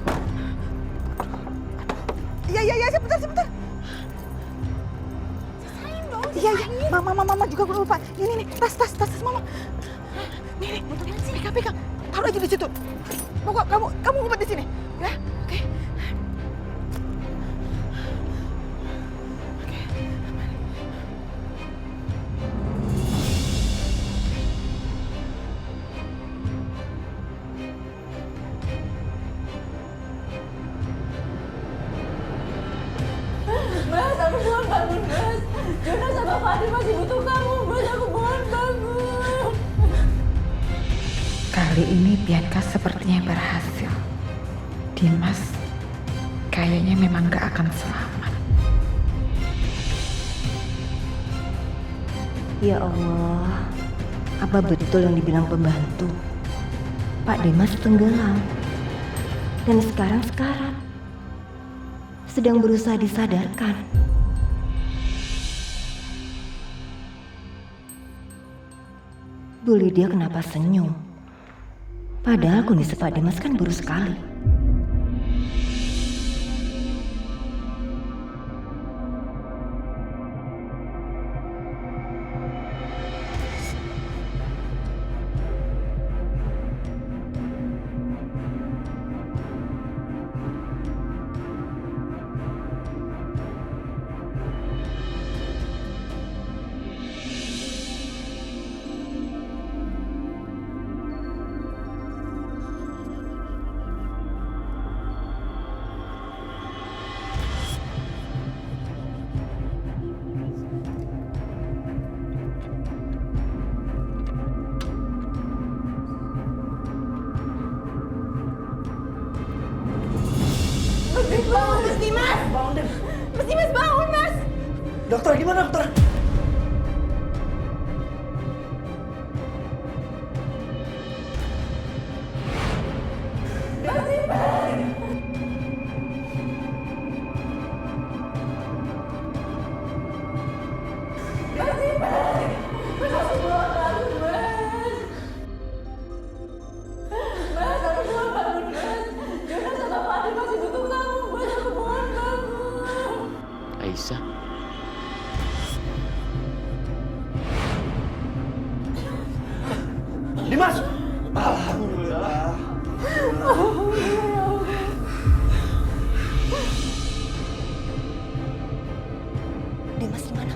Speaker 4: Iya, sebentar. Sisain dong. Iya. Mama juga lupa. Ini, tas mama. Nih, pegang. Taruh aja di situ. Pokok kamu ngumpet di sini, ya? Oke.
Speaker 1: Mas, aku mohon bangun, Mas. Jonas sama Fadil masih butuh kamu, Mas. Aku mohon bangun.
Speaker 9: Kali ini Bianca sepertinya berhasil. Dimas kayaknya memang gak akan selamat.
Speaker 6: Ya Allah, apa betul yang dibilang pembantu? Pak Dimas tenggelam. Dan sekarang sedang berusaha disadarkan. Bu Lydia kenapa senyum? Padahal kondisi Pak Dimas kan buruk sekali.
Speaker 1: Mas Dimas bangun, Mas.
Speaker 5: Dokter, gimana dokter?
Speaker 3: Aisyah.
Speaker 5: Dimas! Alhamdulillah.
Speaker 6: Dimas gimana?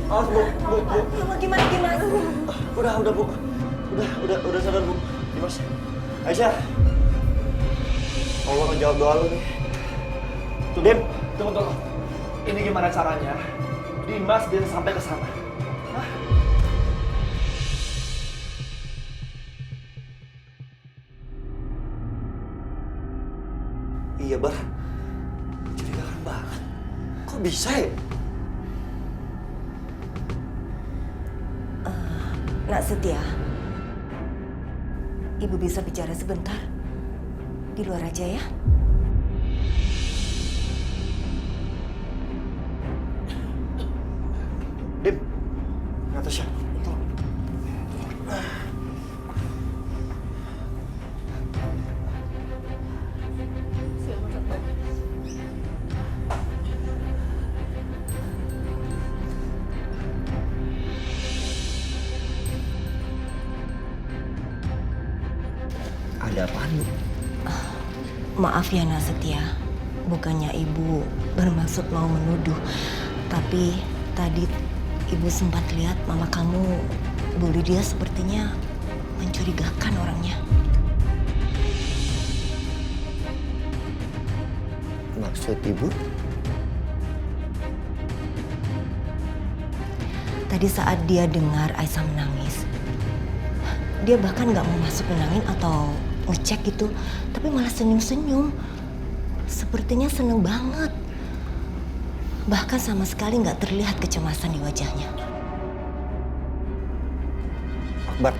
Speaker 5: Awas, Bu.
Speaker 6: Gimana Dimas?
Speaker 5: Udah, Bu. Udah sadar, Bu. Dimas. Aisyah. Allah ngejawab doa lu nih.
Speaker 11: Tunggu. Ini gimana caranya Dimas bisa sampai ke sana? Hah?
Speaker 5: Iya, Bar. Mencurigakan banget. Kok bisa ya?
Speaker 6: Nak Setia, Ibu bisa bicara sebentar? Di luar aja ya.
Speaker 5: Dim, Natasha, tolong. Ada apaan, Bu?
Speaker 6: Maaf ya Nak Setia, bukannya ibu bermaksud mau menuduh, tapi tadi ibu sempat lihat mama kamu, Bu Lydia, sepertinya mencurigakan orangnya.
Speaker 5: Maksud Ibu?
Speaker 6: Tadi saat dia dengar Aisyah menangis, dia bahkan nggak mau masuk nenangin atau ngecek gitu, tapi malah senyum-senyum. Sepertinya seneng banget. Bahkan sama sekali nggak terlihat kecemasan di wajahnya.
Speaker 5: Akbar,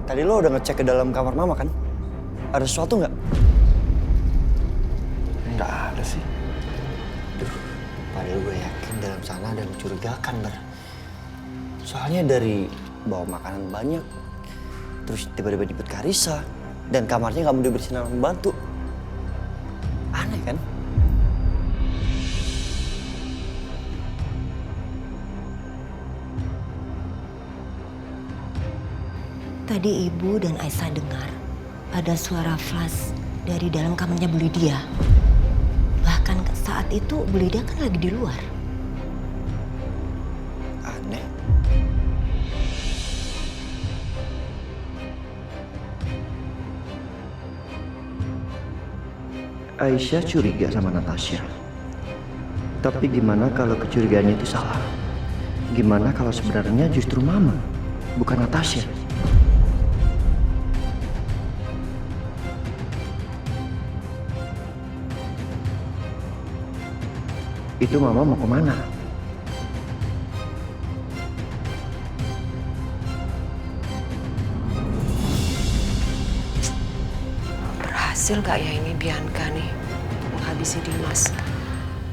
Speaker 5: tadi lo udah ngecek ke dalam kamar Mama kan? Ada sesuatu nggak?
Speaker 11: Nggak ada sih.
Speaker 5: Padahal gue yakin dalam sana ada mencurigakan, Bar. Soalnya dari bawa makanan banyak, terus tiba-tiba jemput Karissa, dan kamarnya nggak mau dibersihin sama pembantu. Aneh kan?
Speaker 6: Tadi ibu dan Aisyah dengar ada suara flash dari dalam kamarnya Bu Lydia. Bahkan saat itu Bu Lydia kan lagi di luar.
Speaker 5: Aneh.
Speaker 8: Aisyah curiga sama Natasha. Tapi gimana kalau kecurigaannya itu salah? Gimana kalau sebenarnya justru Mama, bukan Natasha? Itu Mama mau kemana?
Speaker 2: Berhasil gak ya ini Bianca nih menghabisi Dimas?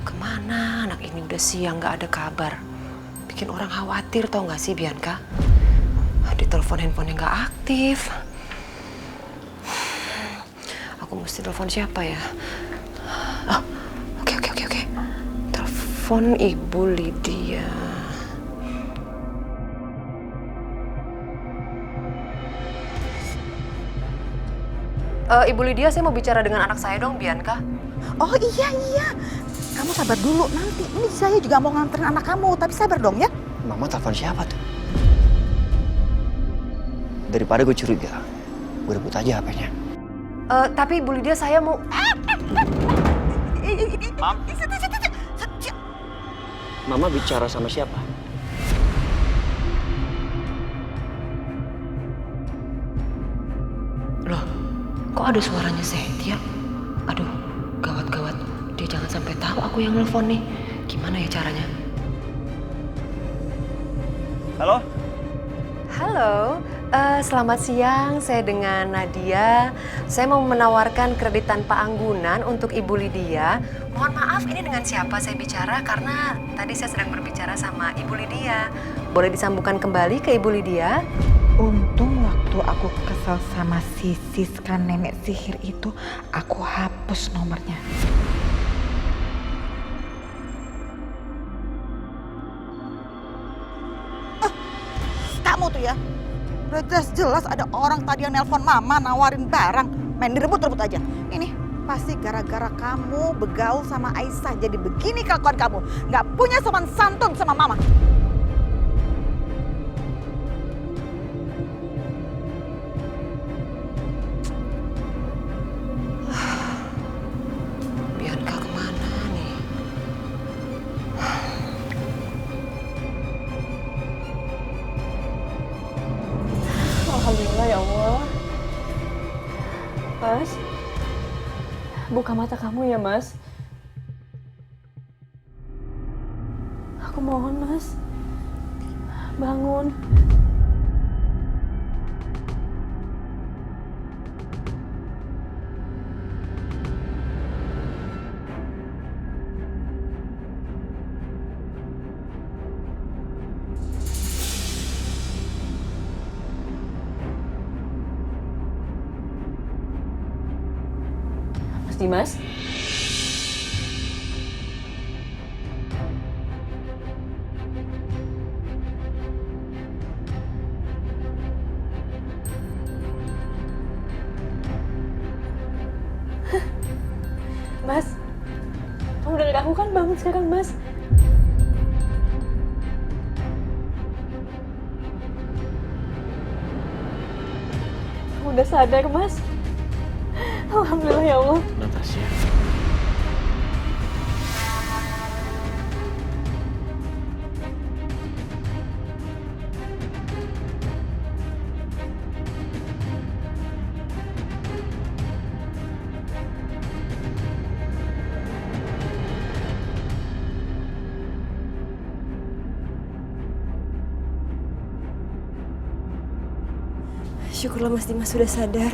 Speaker 2: Kemana anak ini udah siang gak ada kabar? Bikin orang khawatir tau gak sih Bianca? Ditelepon handphonenya gak aktif. Aku mesti telepon siapa ya? Oh, oke. Telepon Ibu Lydia. Ibu Lydia, saya mau bicara dengan anak saya dong, Bianca.
Speaker 4: Oh iya. Kamu sabar dulu nanti. Ini saya juga mau nganterin anak kamu, tapi sabar dong ya.
Speaker 5: Mama telepon siapa tuh? Daripada gue curiga, gue rebut aja HP-nya.
Speaker 2: Tapi Ibu Lydia, saya mau...
Speaker 5: Mam? Mama bicara sama siapa?
Speaker 2: Loh, kok ada suaranya Setia? Aduh, gawat. Dia jangan sampai tahu aku yang nelfon nih. Gimana ya caranya?
Speaker 5: Halo?
Speaker 2: Halo, selamat siang. Saya dengan Nadia. Saya mau menawarkan kredit tanpa anggunan untuk Ibu Lydia. Mohon maaf, ini dengan siapa saya bicara? Karena tadi saya sedang berbicara sama Ibu Lydia. Boleh disambungkan kembali ke Ibu Lydia?
Speaker 4: Untung waktu aku kesel sama si Siskan nenek sihir itu, aku hapus nomornya. Kamu tuh ya, udah jelas ada orang tadi yang nelpon Mama nawarin barang, main direbut-rebut aja. Ini pasti gara-gara kamu begaul sama Aisyah, jadi begini kelakuan kamu. Nggak punya sopan santun sama Mama.
Speaker 2: Bianca kemana nih?
Speaker 1: Alhamdulillah ya Allah. Mas, buka mata kamu ya Mas. Aku mohon Mas, bangun. Mas Dimas? bangun sekarang, Mas. Kamu udah sadar, Mas. Alhamdulillah ya Allah.
Speaker 3: Natasha.
Speaker 2: Syukurlah Mas Dimas sudah sadar.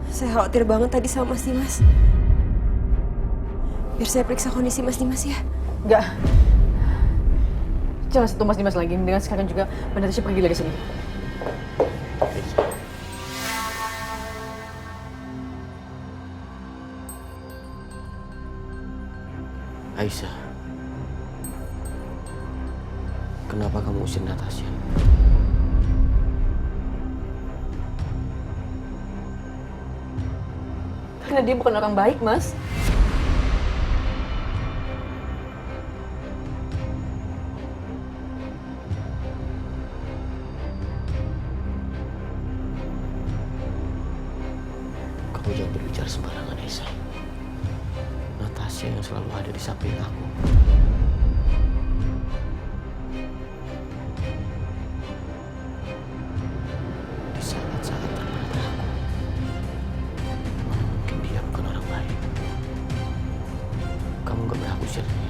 Speaker 2: Saya khawatir banget tadi sama Mas Dimas. Biar saya periksa kondisi Mas Dimas ya.
Speaker 1: Enggak. Jangan sentuh Mas Dimas lagi. Dengan sekarang juga Mbak Natasha pergi dari sini.
Speaker 3: Aisyah, kenapa kamu usir Natasha?
Speaker 1: Karena dia bukan orang baik, Mas.
Speaker 3: Kamu jangan berbicara sembarangan, Aisyah. Natasha yang selalu ada di samping aku. Di saat-saat terberat aku. Mana mungkin dia bukan orang baik. Kamu gak berhak usir dia.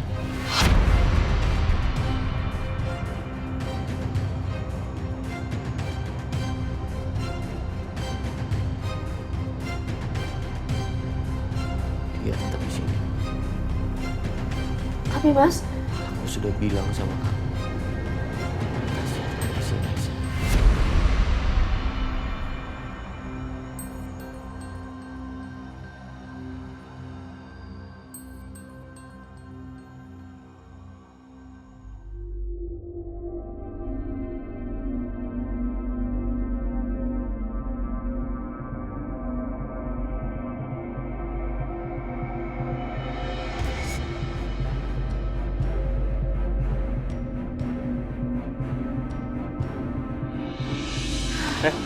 Speaker 3: Dia tetap di sini.
Speaker 1: Tapi, Mas,
Speaker 3: Aku sudah bilang sama kamu. Natasha tetap di sini, Aisyah.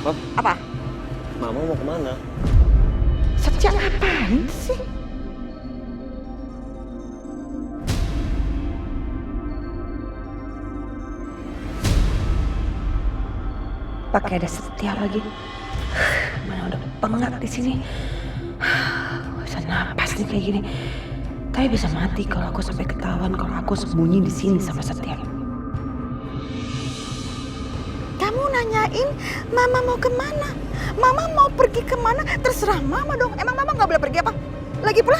Speaker 5: Mam.
Speaker 4: Apa?
Speaker 5: Mama mau kemana?
Speaker 4: Setia ngapain sih? Pakai ada Setia lagi. Mana udah pengap di sini. Bisa napas nih kayak gini. Tapi bisa mati kalau aku sampai ketahuan kalau aku sembunyi di sini sama Setia. Kamu nanyain Mama mau kemana? Mama mau pergi kemana? Terserah Mama dong. Emang Mama nggak boleh pergi apa? Lagi pula,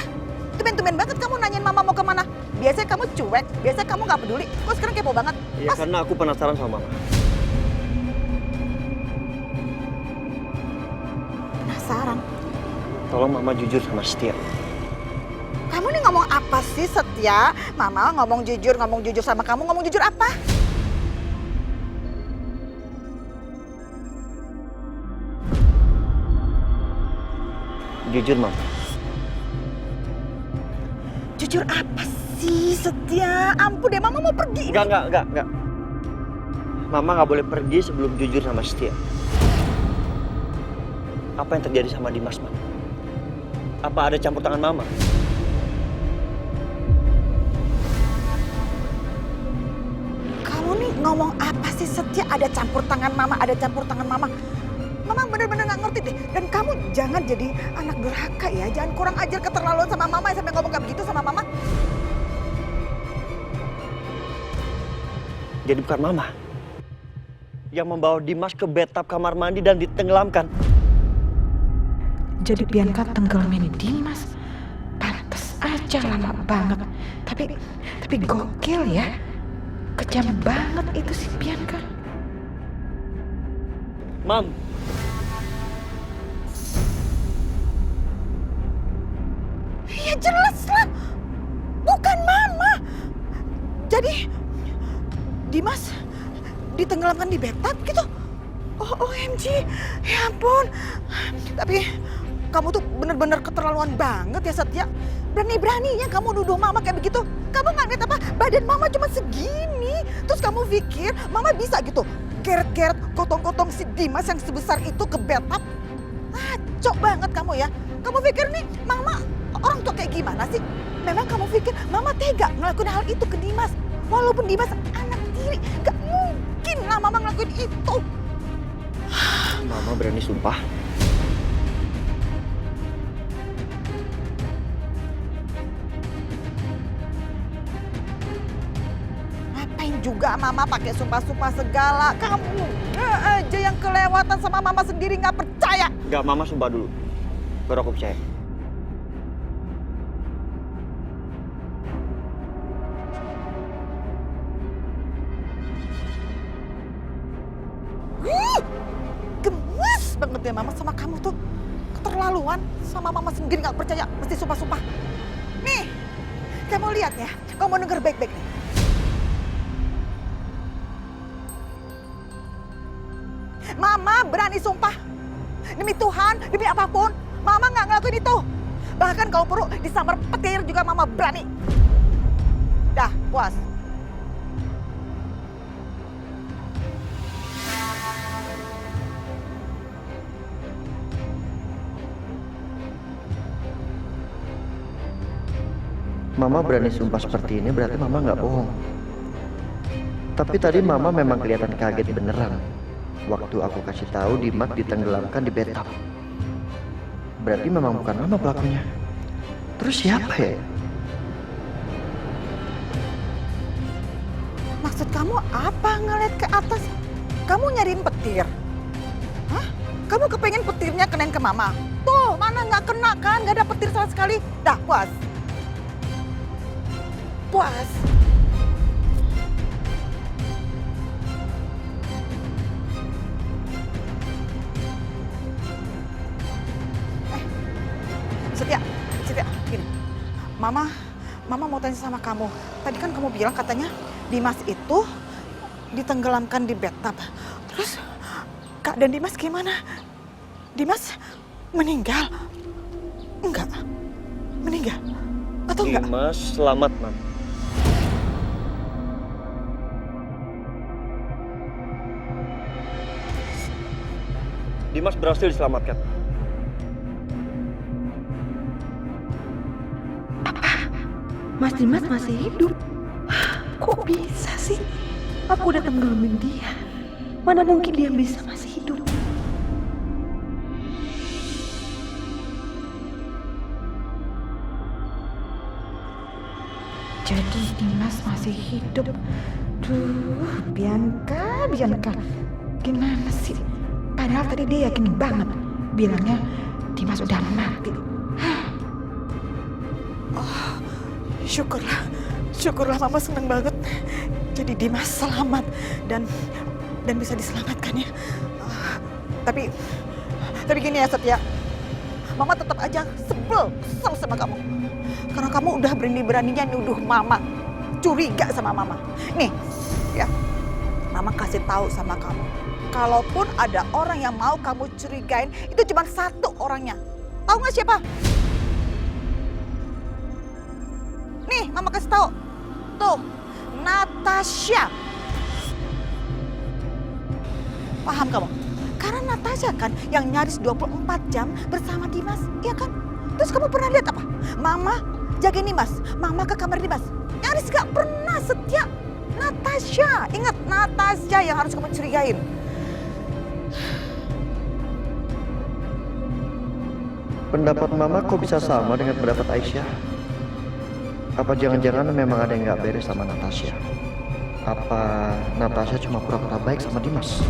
Speaker 4: tumben-tumben banget kamu nanyain Mama mau kemana. Biasanya kamu cuek, biasanya kamu nggak peduli. Kok sekarang kepo banget?
Speaker 5: Ya karena aku penasaran sama Mama.
Speaker 4: Penasaran.
Speaker 5: Tolong Mama jujur sama Setia.
Speaker 4: Kamu nih ngomong apa sih Setia? Mama ngomong jujur sama kamu. Ngomong jujur apa?
Speaker 5: Jujur, Mama.
Speaker 4: Jujur apa sih Setia? Ampun deh, Mama mau pergi.
Speaker 5: Enggak. Mama nggak boleh pergi sebelum jujur sama Setia. Apa yang terjadi sama Dimas, Mama? Apa ada campur tangan Mama?
Speaker 4: Kamu nih ngomong apa sih Setia? Ada campur tangan Mama, ada campur tangan Mama. Mama bener-bener gak ngerti deh. Dan kamu jangan jadi anak durhaka ya. Jangan kurang ajar keterlaluan sama Mama sampai ngomong kayak begitu sama Mama.
Speaker 5: Jadi bukan Mama yang membawa Dimas ke bathtub kamar mandi dan ditenggelamkan.
Speaker 9: Jadi Bianca tenggelamin Dimas. Pantes aja lama banget. Tapi gokil ya. Kejam banget itu si Bianca.
Speaker 5: Mam.
Speaker 4: Ya jelas lah. Bukan Mama. Jadi Dimas ditenggelamkan di bathtub gitu. Oh, OMG. Ya ampun. Tapi Kamu tuh bener-bener keterlaluan banget ya Setia. Berani-beraninya kamu nuduh mama kayak begitu. Kamu nggak lihat apa? Badan mama cuma segini. Terus kamu pikir mama bisa gitu geret-geret gotong-gotong si Dimas yang sebesar itu ke bathtub? Ngaco banget kamu ya. Kamu pikir nih mama orang tua kayak gimana sih? Memang kamu pikir mama tega ngelakuin hal itu ke Dimas? Walaupun Dimas anak tiri, gak mungkin lah mama ngelakuin itu.
Speaker 5: Mama berani sumpah.
Speaker 4: Ngapain juga mama pakai sumpah-sumpah segala? Kamu aja yang kelewatan sama mama sendiri nggak percaya.
Speaker 5: Enggak, Mama sumpah dulu. Baru aku percaya.
Speaker 4: Gemes banget ya mama sama kamu tuh. Keterlaluan, sama mama sendiri nggak percaya, mesti sumpah-sumpah. Nih, kamu lihat ya, kamu denger baik-baik nih. Mama berani sumpah. Demi Tuhan, demi apapun, mama nggak ngelakuin itu. Bahkan kalau perlu disambar petir juga mama berani. Dah, puas.
Speaker 8: Mama berani sumpah seperti ini berarti Mama nggak bohong. Tapi tadi Mama memang kelihatan kaget beneran waktu aku kasih tahu Dimas ditenggelamkan di bathtub. Berarti memang bukan Mama pelakunya. Terus siapa ya?
Speaker 4: Maksud kamu apa ngeliat ke atas? Kamu nyariin petir? Hah? Kamu kepengen petirnya kenain ke mama? Tuh, mana nggak kena kan? Nggak ada petir sama sekali. Dah, puas. Puas. Setia, gini. Mama mau tanya sama kamu. Tadi kan kamu bilang katanya Dimas itu ditenggelamkan di bathtub. Terus keadaan Dimas gimana? Dimas meninggal? Enggak. Meninggal? Atau enggak?
Speaker 5: Dimas selamat, Mam. Dimas berhasil diselamatkan.
Speaker 4: Mas Dimas masih hidup? Kok bisa sih? Aku udah tenggelamin dia. Mana mungkin dia bisa masih hidup? Jadi Dimas masih hidup. Duh, Bianca. Gimana sih? Padahal tadi dia yakin banget. Bilangnya Dimas udah mati. Oh, syukurlah mama seneng banget. Jadi Dimas selamat dan bisa diselamatkan ya. Tapi gini ya Setia. Mama tetap aja kesel sama kamu. Karena kamu udah berani-beraninya nuduh mama, curiga sama mama. Nih, ya, mama kasih tahu sama kamu. Kalaupun ada orang yang mau kamu curigain, itu cuma satu orangnya. Tahu nggak siapa? Nih, mama kasih tahu. Tuh, Natasha. Paham kamu? Karena Natasha kan yang nyaris 24 jam bersama Dimas, iya kan? Terus kamu pernah lihat apa? Mama jagain Dimas, mama ke kamar Dimas. Nyaris gak pernah. Setia. Natasha, ingat Natasha yang harus kamu curigain.
Speaker 8: Pendapat Mama kok bisa sama dengan pendapat Aisyah? Apa jangan-jangan memang ada yang nggak beres sama Natasha? Apa Natasha cuma pura-pura baik sama Dimas?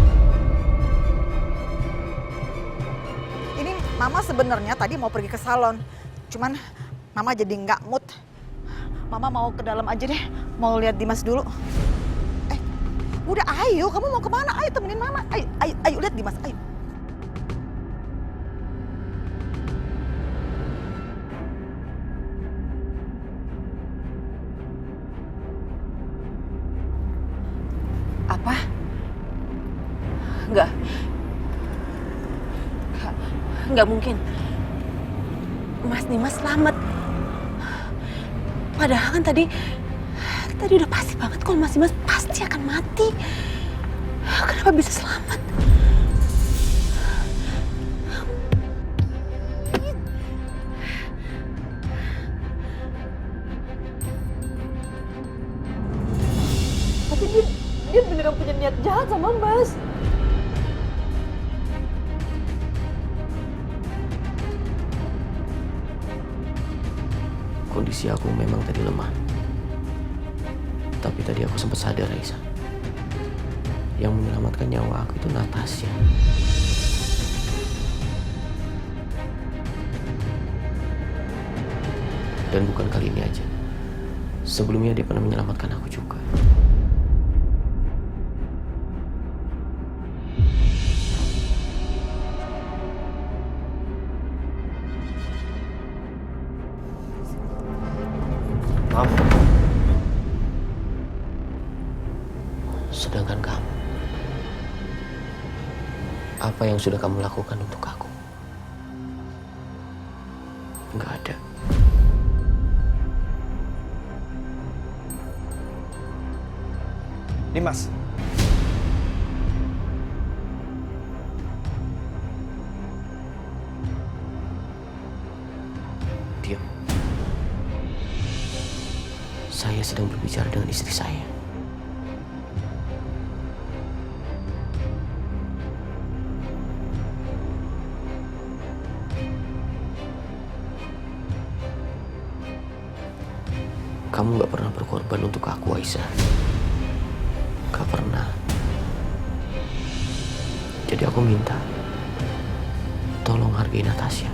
Speaker 4: Ini mama sebenarnya tadi mau pergi ke salon. Cuman mama jadi nggak mood. Mama mau ke dalam aja deh. Mau lihat Dimas dulu. Udah ayo, kamu mau kemana? Ayo temenin mama. Ayo lihat Dimas, ayo.
Speaker 1: Apa? Enggak mungkin.
Speaker 9: Mas Dimas selamat. Padahal kan tadi udah pasti banget kalau Mas Dimas pasti akan mati. Kenapa bisa selamat?
Speaker 1: Tapi dia beneran punya niat jahat sama Mas.
Speaker 3: Kondisi aku memang tadi lemah. Tapi tadi aku sempat sadar, Aisyah. Yang menyelamatkan nyawa aku itu Natasha. Dan bukan kali ini aja. Sebelumnya dia pernah menyelamatkan aku juga.
Speaker 5: Mam,
Speaker 3: Sedangkan kamu, apa yang sudah kamu lakukan untuk aku? Nggak ada.
Speaker 11: Dimas,
Speaker 3: Diam. Saya sedang berbicara dengan istri saya. Kamu gak pernah berkorban untuk aku, Aisyah. Gak pernah. Jadi aku minta, tolong hargai Natasha.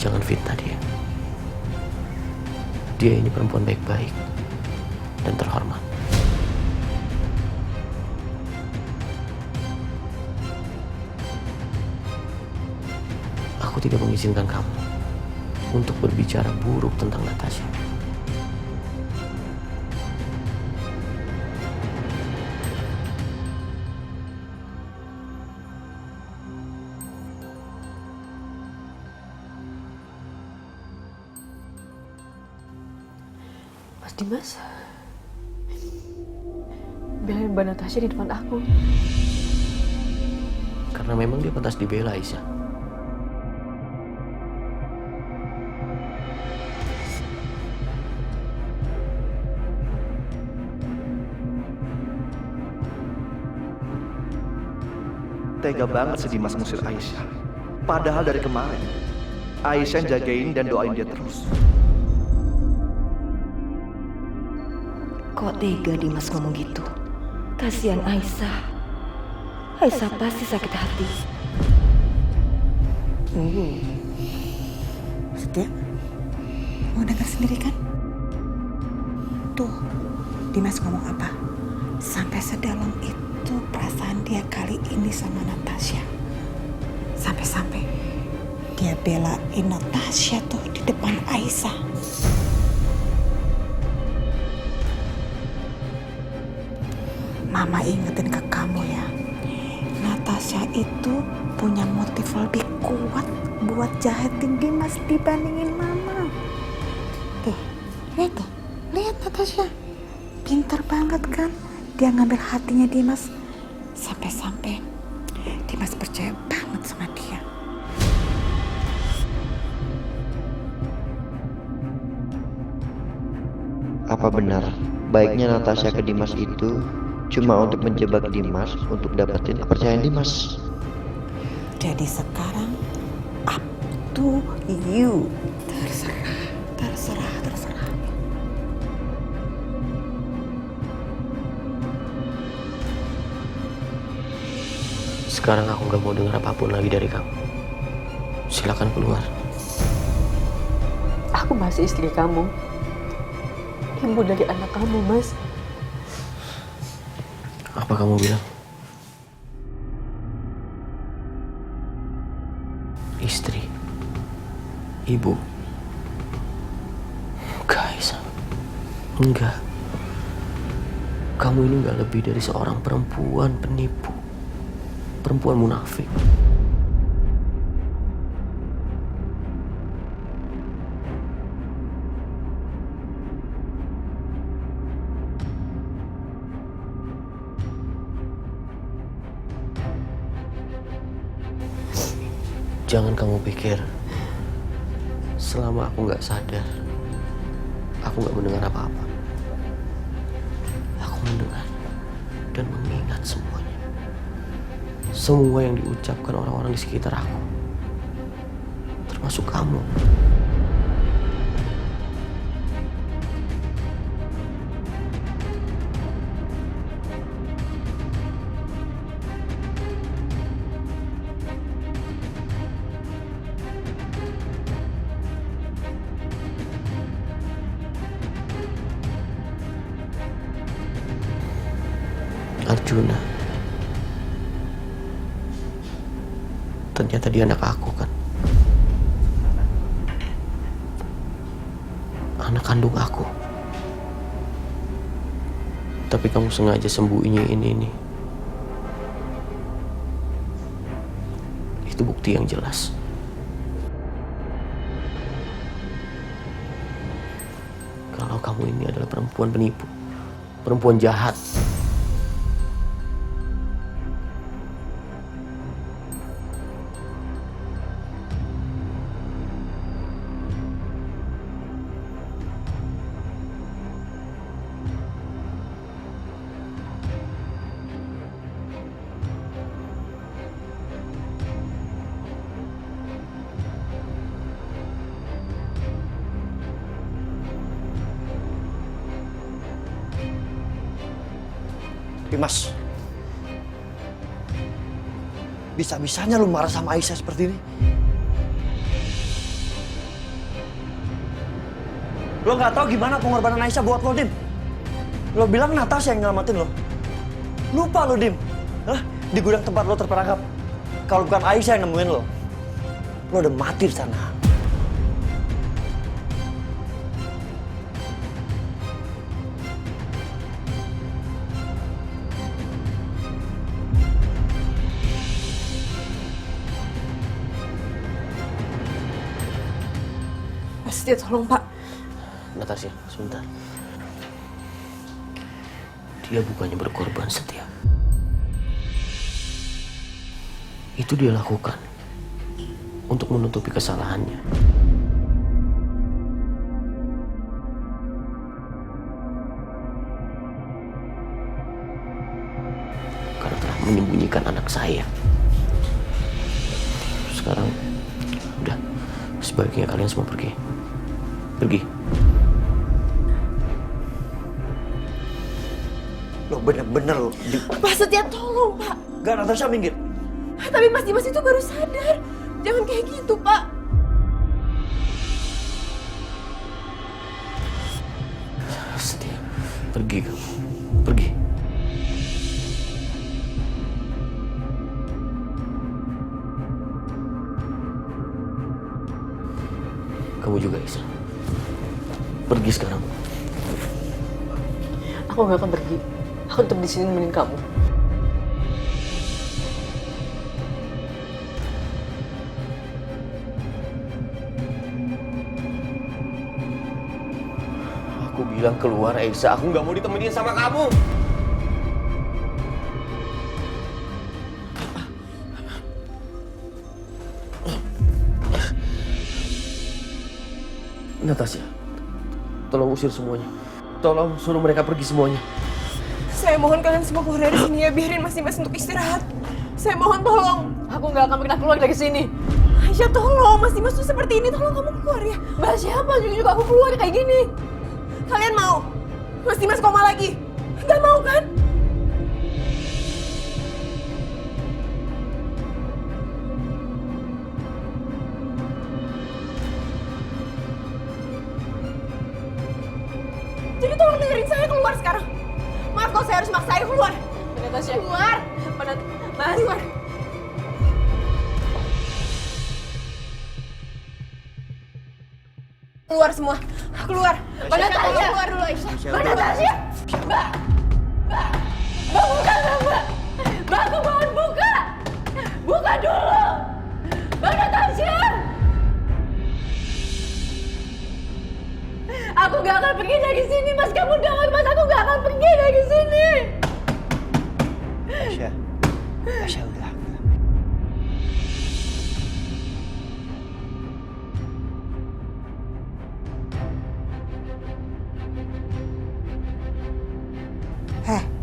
Speaker 3: Jangan fitnah dia. Dia ini perempuan baik-baik dan terhormat. Aku tidak mengizinkan kamu untuk berbicara buruk tentang Natasha.
Speaker 1: Mas Dimas, belain Mbak Natasha di depan aku.
Speaker 3: Karena memang dia pantas dibela, Aisyah.
Speaker 11: tega banget si Dimas ngusir Aisyah. Padahal dari kemarin, Aisyah jagain dan doain dia terus.
Speaker 6: Kok tega Dimas ngomong gitu? Kasihan Aisyah. Aisyah pasti sakit hati.
Speaker 4: Setia, mau dengar sendiri kan? Tuh, Dimas ngomong apa? Sampai sedalam itu perasaan dia kali ini sama Natasha. Sampai-sampai dia belain Natasha tuh di depan Aisyah. Mama ingetin ke kamu ya, Natasha itu punya motif lebih kuat buat jahatin Dimas dibandingin Mama. Tuh, lihat Natasha. Pintar banget kan? Dia ngambil hatinya Dimas. Sampai-sampai Dimas percaya banget sama dia.
Speaker 8: Apa benar baiknya Natasha ke Dimas itu cuma untuk menjebak Dimas untuk dapetin kepercayaan Dimas?
Speaker 4: Jadi sekarang up to you. Terserah.
Speaker 3: Sekarang aku gak mau dengar apapun lagi dari kamu. Silakan keluar.
Speaker 1: Aku masih istri kamu. Ibu dari anak kamu, Mas.
Speaker 3: Apa kamu bilang? Istri? Ibu? Guys, enggak. Kamu ini enggak lebih dari seorang perempuan penipu. Perempuan munafik. Jangan kamu pikir selama aku nggak sadar, aku nggak mendengar apa-apa. Aku mendengar dan mengingat semuanya. Semua yang diucapkan orang-orang di sekitar aku. Termasuk kamu. Arjuna. Ternyata dia anak aku kan. Anak kandung aku. Tapi kamu sengaja sembunyiin ini. Itu bukti yang jelas. Kalau kamu ini adalah perempuan penipu. Perempuan jahat.
Speaker 5: Dimas, bisa-bisanya lu marah sama Aisyah seperti ini. Lo nggak tahu gimana pengorbanan Aisyah buat lo, Dim. Lo bilang Natasha yang nyelamatin lo. Lupa lo, Dim. Hah? Di gudang tempat lo terperangkap. Kalau bukan Aisyah yang nemuin lo udah mati di sana.
Speaker 2: Setia, tolong Pak.
Speaker 3: Natasha, sebentar. Dia bukannya berkorban, Setia. Itu dia lakukan untuk menutupi kesalahannya. Karena telah menyembunyikan anak saya. Sekarang, udah, sebaiknya kalian semua pergi. Pergi.
Speaker 5: Lo bener-bener lo.
Speaker 2: Pak Setia, tolong Pak.
Speaker 5: Gak, Natasha minggir.
Speaker 2: Tapi Mas Dimas itu baru sadar. Jangan kayak gitu Pak.
Speaker 3: Setia, pergi kamu. Pergi. Kamu juga, Isa. Pergi sekarang.
Speaker 1: Aku nggak akan pergi. Aku tetap di sini nemenin kamu.
Speaker 3: Aku bilang keluar, Aisyah. Aku nggak mau ditemenin sama kamu. Natasha, tolong usir semuanya. Tolong suruh mereka pergi semuanya.
Speaker 2: Saya mohon kalian semua keluar dari sini ya. Biarin Mas Dimas untuk istirahat. Saya mohon tolong.
Speaker 1: Aku nggak akan pernah keluar dari sini.
Speaker 2: Aisyah, tolong. Mas Dimas tuh seperti ini. Tolong kamu keluar ya.
Speaker 1: Mbak siapa juga aku keluar kayak gini.
Speaker 2: Kalian mau Mas Dimas koma lagi? Gak mau kan? Jadi tolong dengerin saya, keluar sekarang. Maaf kalau saya harus maksa saya keluar.
Speaker 1: Natasha.
Speaker 2: Keluar.
Speaker 1: Mas.
Speaker 2: Keluar. Keluar semua. Keluar.
Speaker 1: Mbak Natasha.
Speaker 2: Keluar dulu, Aisyah.
Speaker 1: Mbak Natasha. Mbak. Mbak. Mbak, buka nggak, Mbak? Mbak, aku mohon buka. Buka dulu. Mbak Natasha. Aku gak akan pergi dari sini, Mas. Kamu dengar, Mas. Aku gak akan pergi dari sini.
Speaker 5: Aisyah. Aisyah, udah.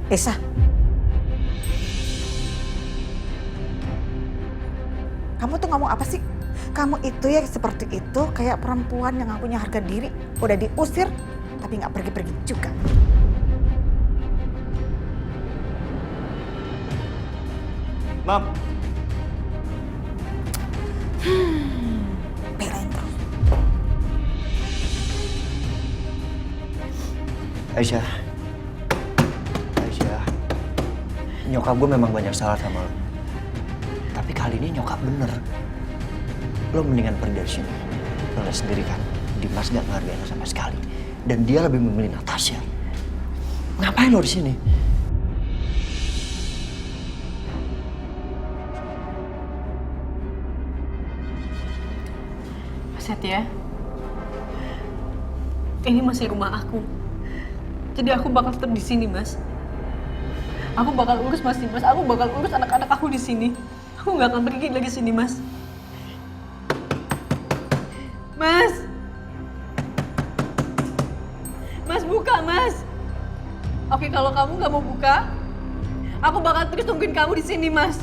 Speaker 4: Esa. Kamu tuh ngomong apa sih? Kamu itu ya seperti itu, kayak perempuan yang gak punya harga diri. Udah diusir, tapi gak pergi-pergi juga.
Speaker 7: Mam,
Speaker 4: Belain terus.
Speaker 5: Aisyah. Aisyah. Nyokap gue memang banyak salah sama lo. Tapi kali ini nyokap bener. Lo mendingan pergi dari sini. Lo lihat sendiri kan, Dimas gak ngehargain lo sama sekali. Dan dia lebih memilih Natasha. Ngapain lo di sini?
Speaker 1: Setia, ini masih rumah aku. Jadi aku bakal tetap di sini, Mas. Aku bakal urus Mas Dimas, aku bakal urus anak-anak aku di sini. Aku nggak akan pergi lagi sini, Mas. Mas! Mas, buka, Mas! Oke, kalau kamu nggak mau buka, aku bakal terus tungguin kamu di sini, Mas.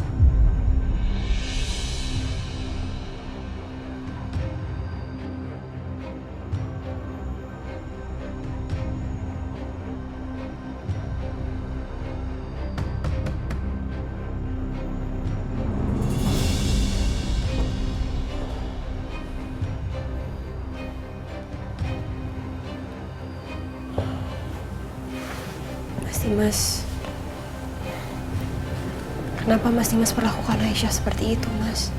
Speaker 2: Mas, kenapa Mas Dimas perlakukan Aisyah seperti itu, Mas?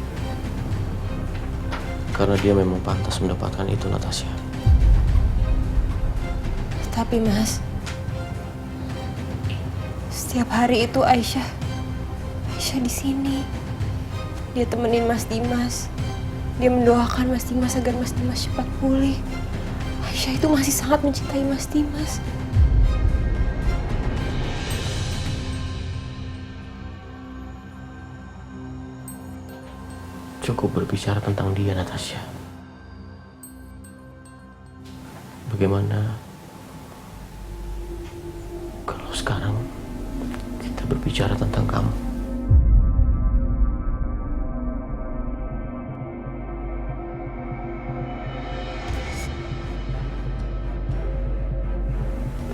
Speaker 3: Karena dia memang pantas mendapatkan itu, Natasha.
Speaker 2: Tapi Mas, setiap hari itu Aisyah di sini. Dia temenin Mas Dimas. Dia mendoakan Mas Dimas agar Mas Dimas cepat pulih. Aisyah itu masih sangat mencintai Mas Dimas.
Speaker 3: Cukup berbicara tentang dia, Natasha. Bagaimana kalau sekarang kita berbicara tentang kamu?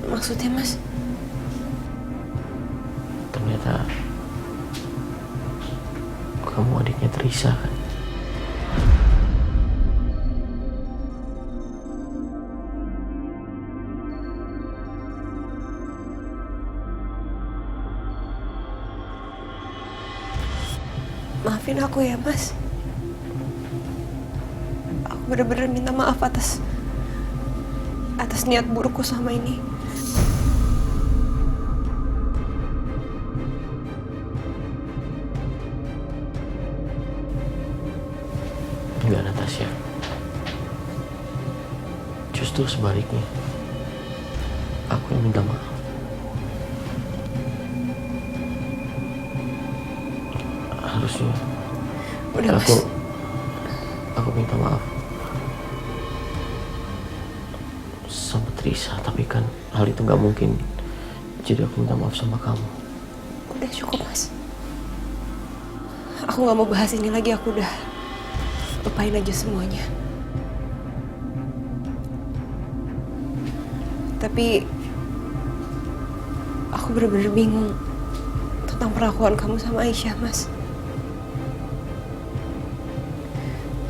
Speaker 2: Maksudnya, Mas?
Speaker 3: Ternyata kamu adiknya Teresa, kan?
Speaker 2: Maafin aku ya, Mas. Aku benar-benar minta maaf atas niat burukku selama ini.
Speaker 3: Enggak, Natasha. Justru sebaliknya. Aku yang minta maaf. Harusnya
Speaker 2: Udah, Mas.
Speaker 3: Aku minta maaf sama Teresa, tapi kan hal itu nggak mungkin. Jadi aku minta maaf sama kamu.
Speaker 2: Udah cukup, Mas. Aku nggak mau bahas ini lagi. Aku udah lupain aja semuanya. Tapi aku benar-benar bingung tentang perlakuan kamu sama Aisyah, Mas.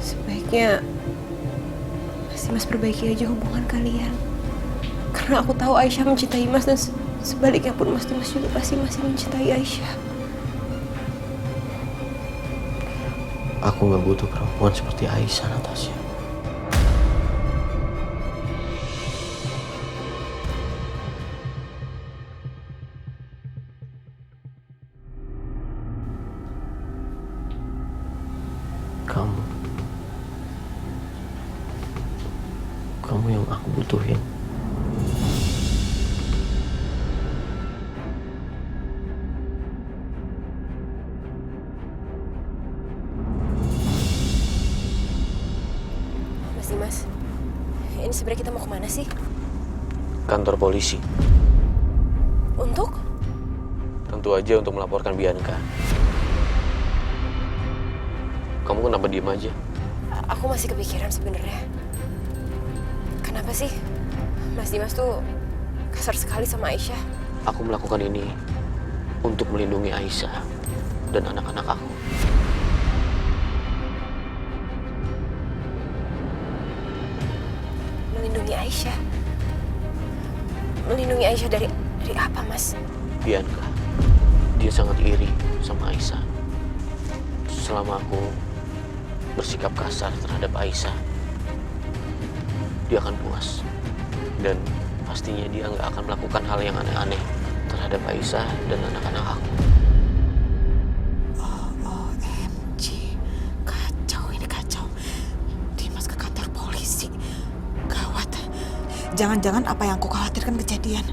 Speaker 2: Sebaiknya Mas perbaiki aja hubungan kalian. Karena aku tahu Aisyah mencintai Mas, dan sebaliknya pun Mas Dimas juga pasti masih mencintai Aisyah.
Speaker 3: Aku nggak butuh perempuan seperti Aisyah, Natasha. Kamu yang aku butuhin.
Speaker 2: Mas Dimas, ini sebenarnya kita mau kemana sih?
Speaker 3: Kantor polisi.
Speaker 2: Untuk?
Speaker 3: bantu aja untuk melaporkan Bianca. Kamu kenapa diem aja?
Speaker 2: Aku masih kepikiran sebenarnya. Kenapa sih Mas Dimas tuh kasar sekali sama Aisyah?
Speaker 3: Aku melakukan ini untuk melindungi Aisyah dan anak-anak aku.
Speaker 2: Melindungi Aisyah? Melindungi Aisyah dari apa, Mas?
Speaker 3: Bianca, dia sangat iri sama Aisyah. Selama aku bersikap kasar terhadap Aisyah, dia akan puas. Dan pastinya dia nggak akan melakukan hal yang aneh-aneh terhadap Aisyah dan anak-anak aku.
Speaker 4: OMG, kacau ini kacau. Dimas ke kantor polisi. Gawat. Jangan-jangan apa yang aku khawatirkan kejadian.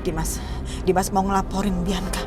Speaker 4: Dimas mau ngelaporin Bianca.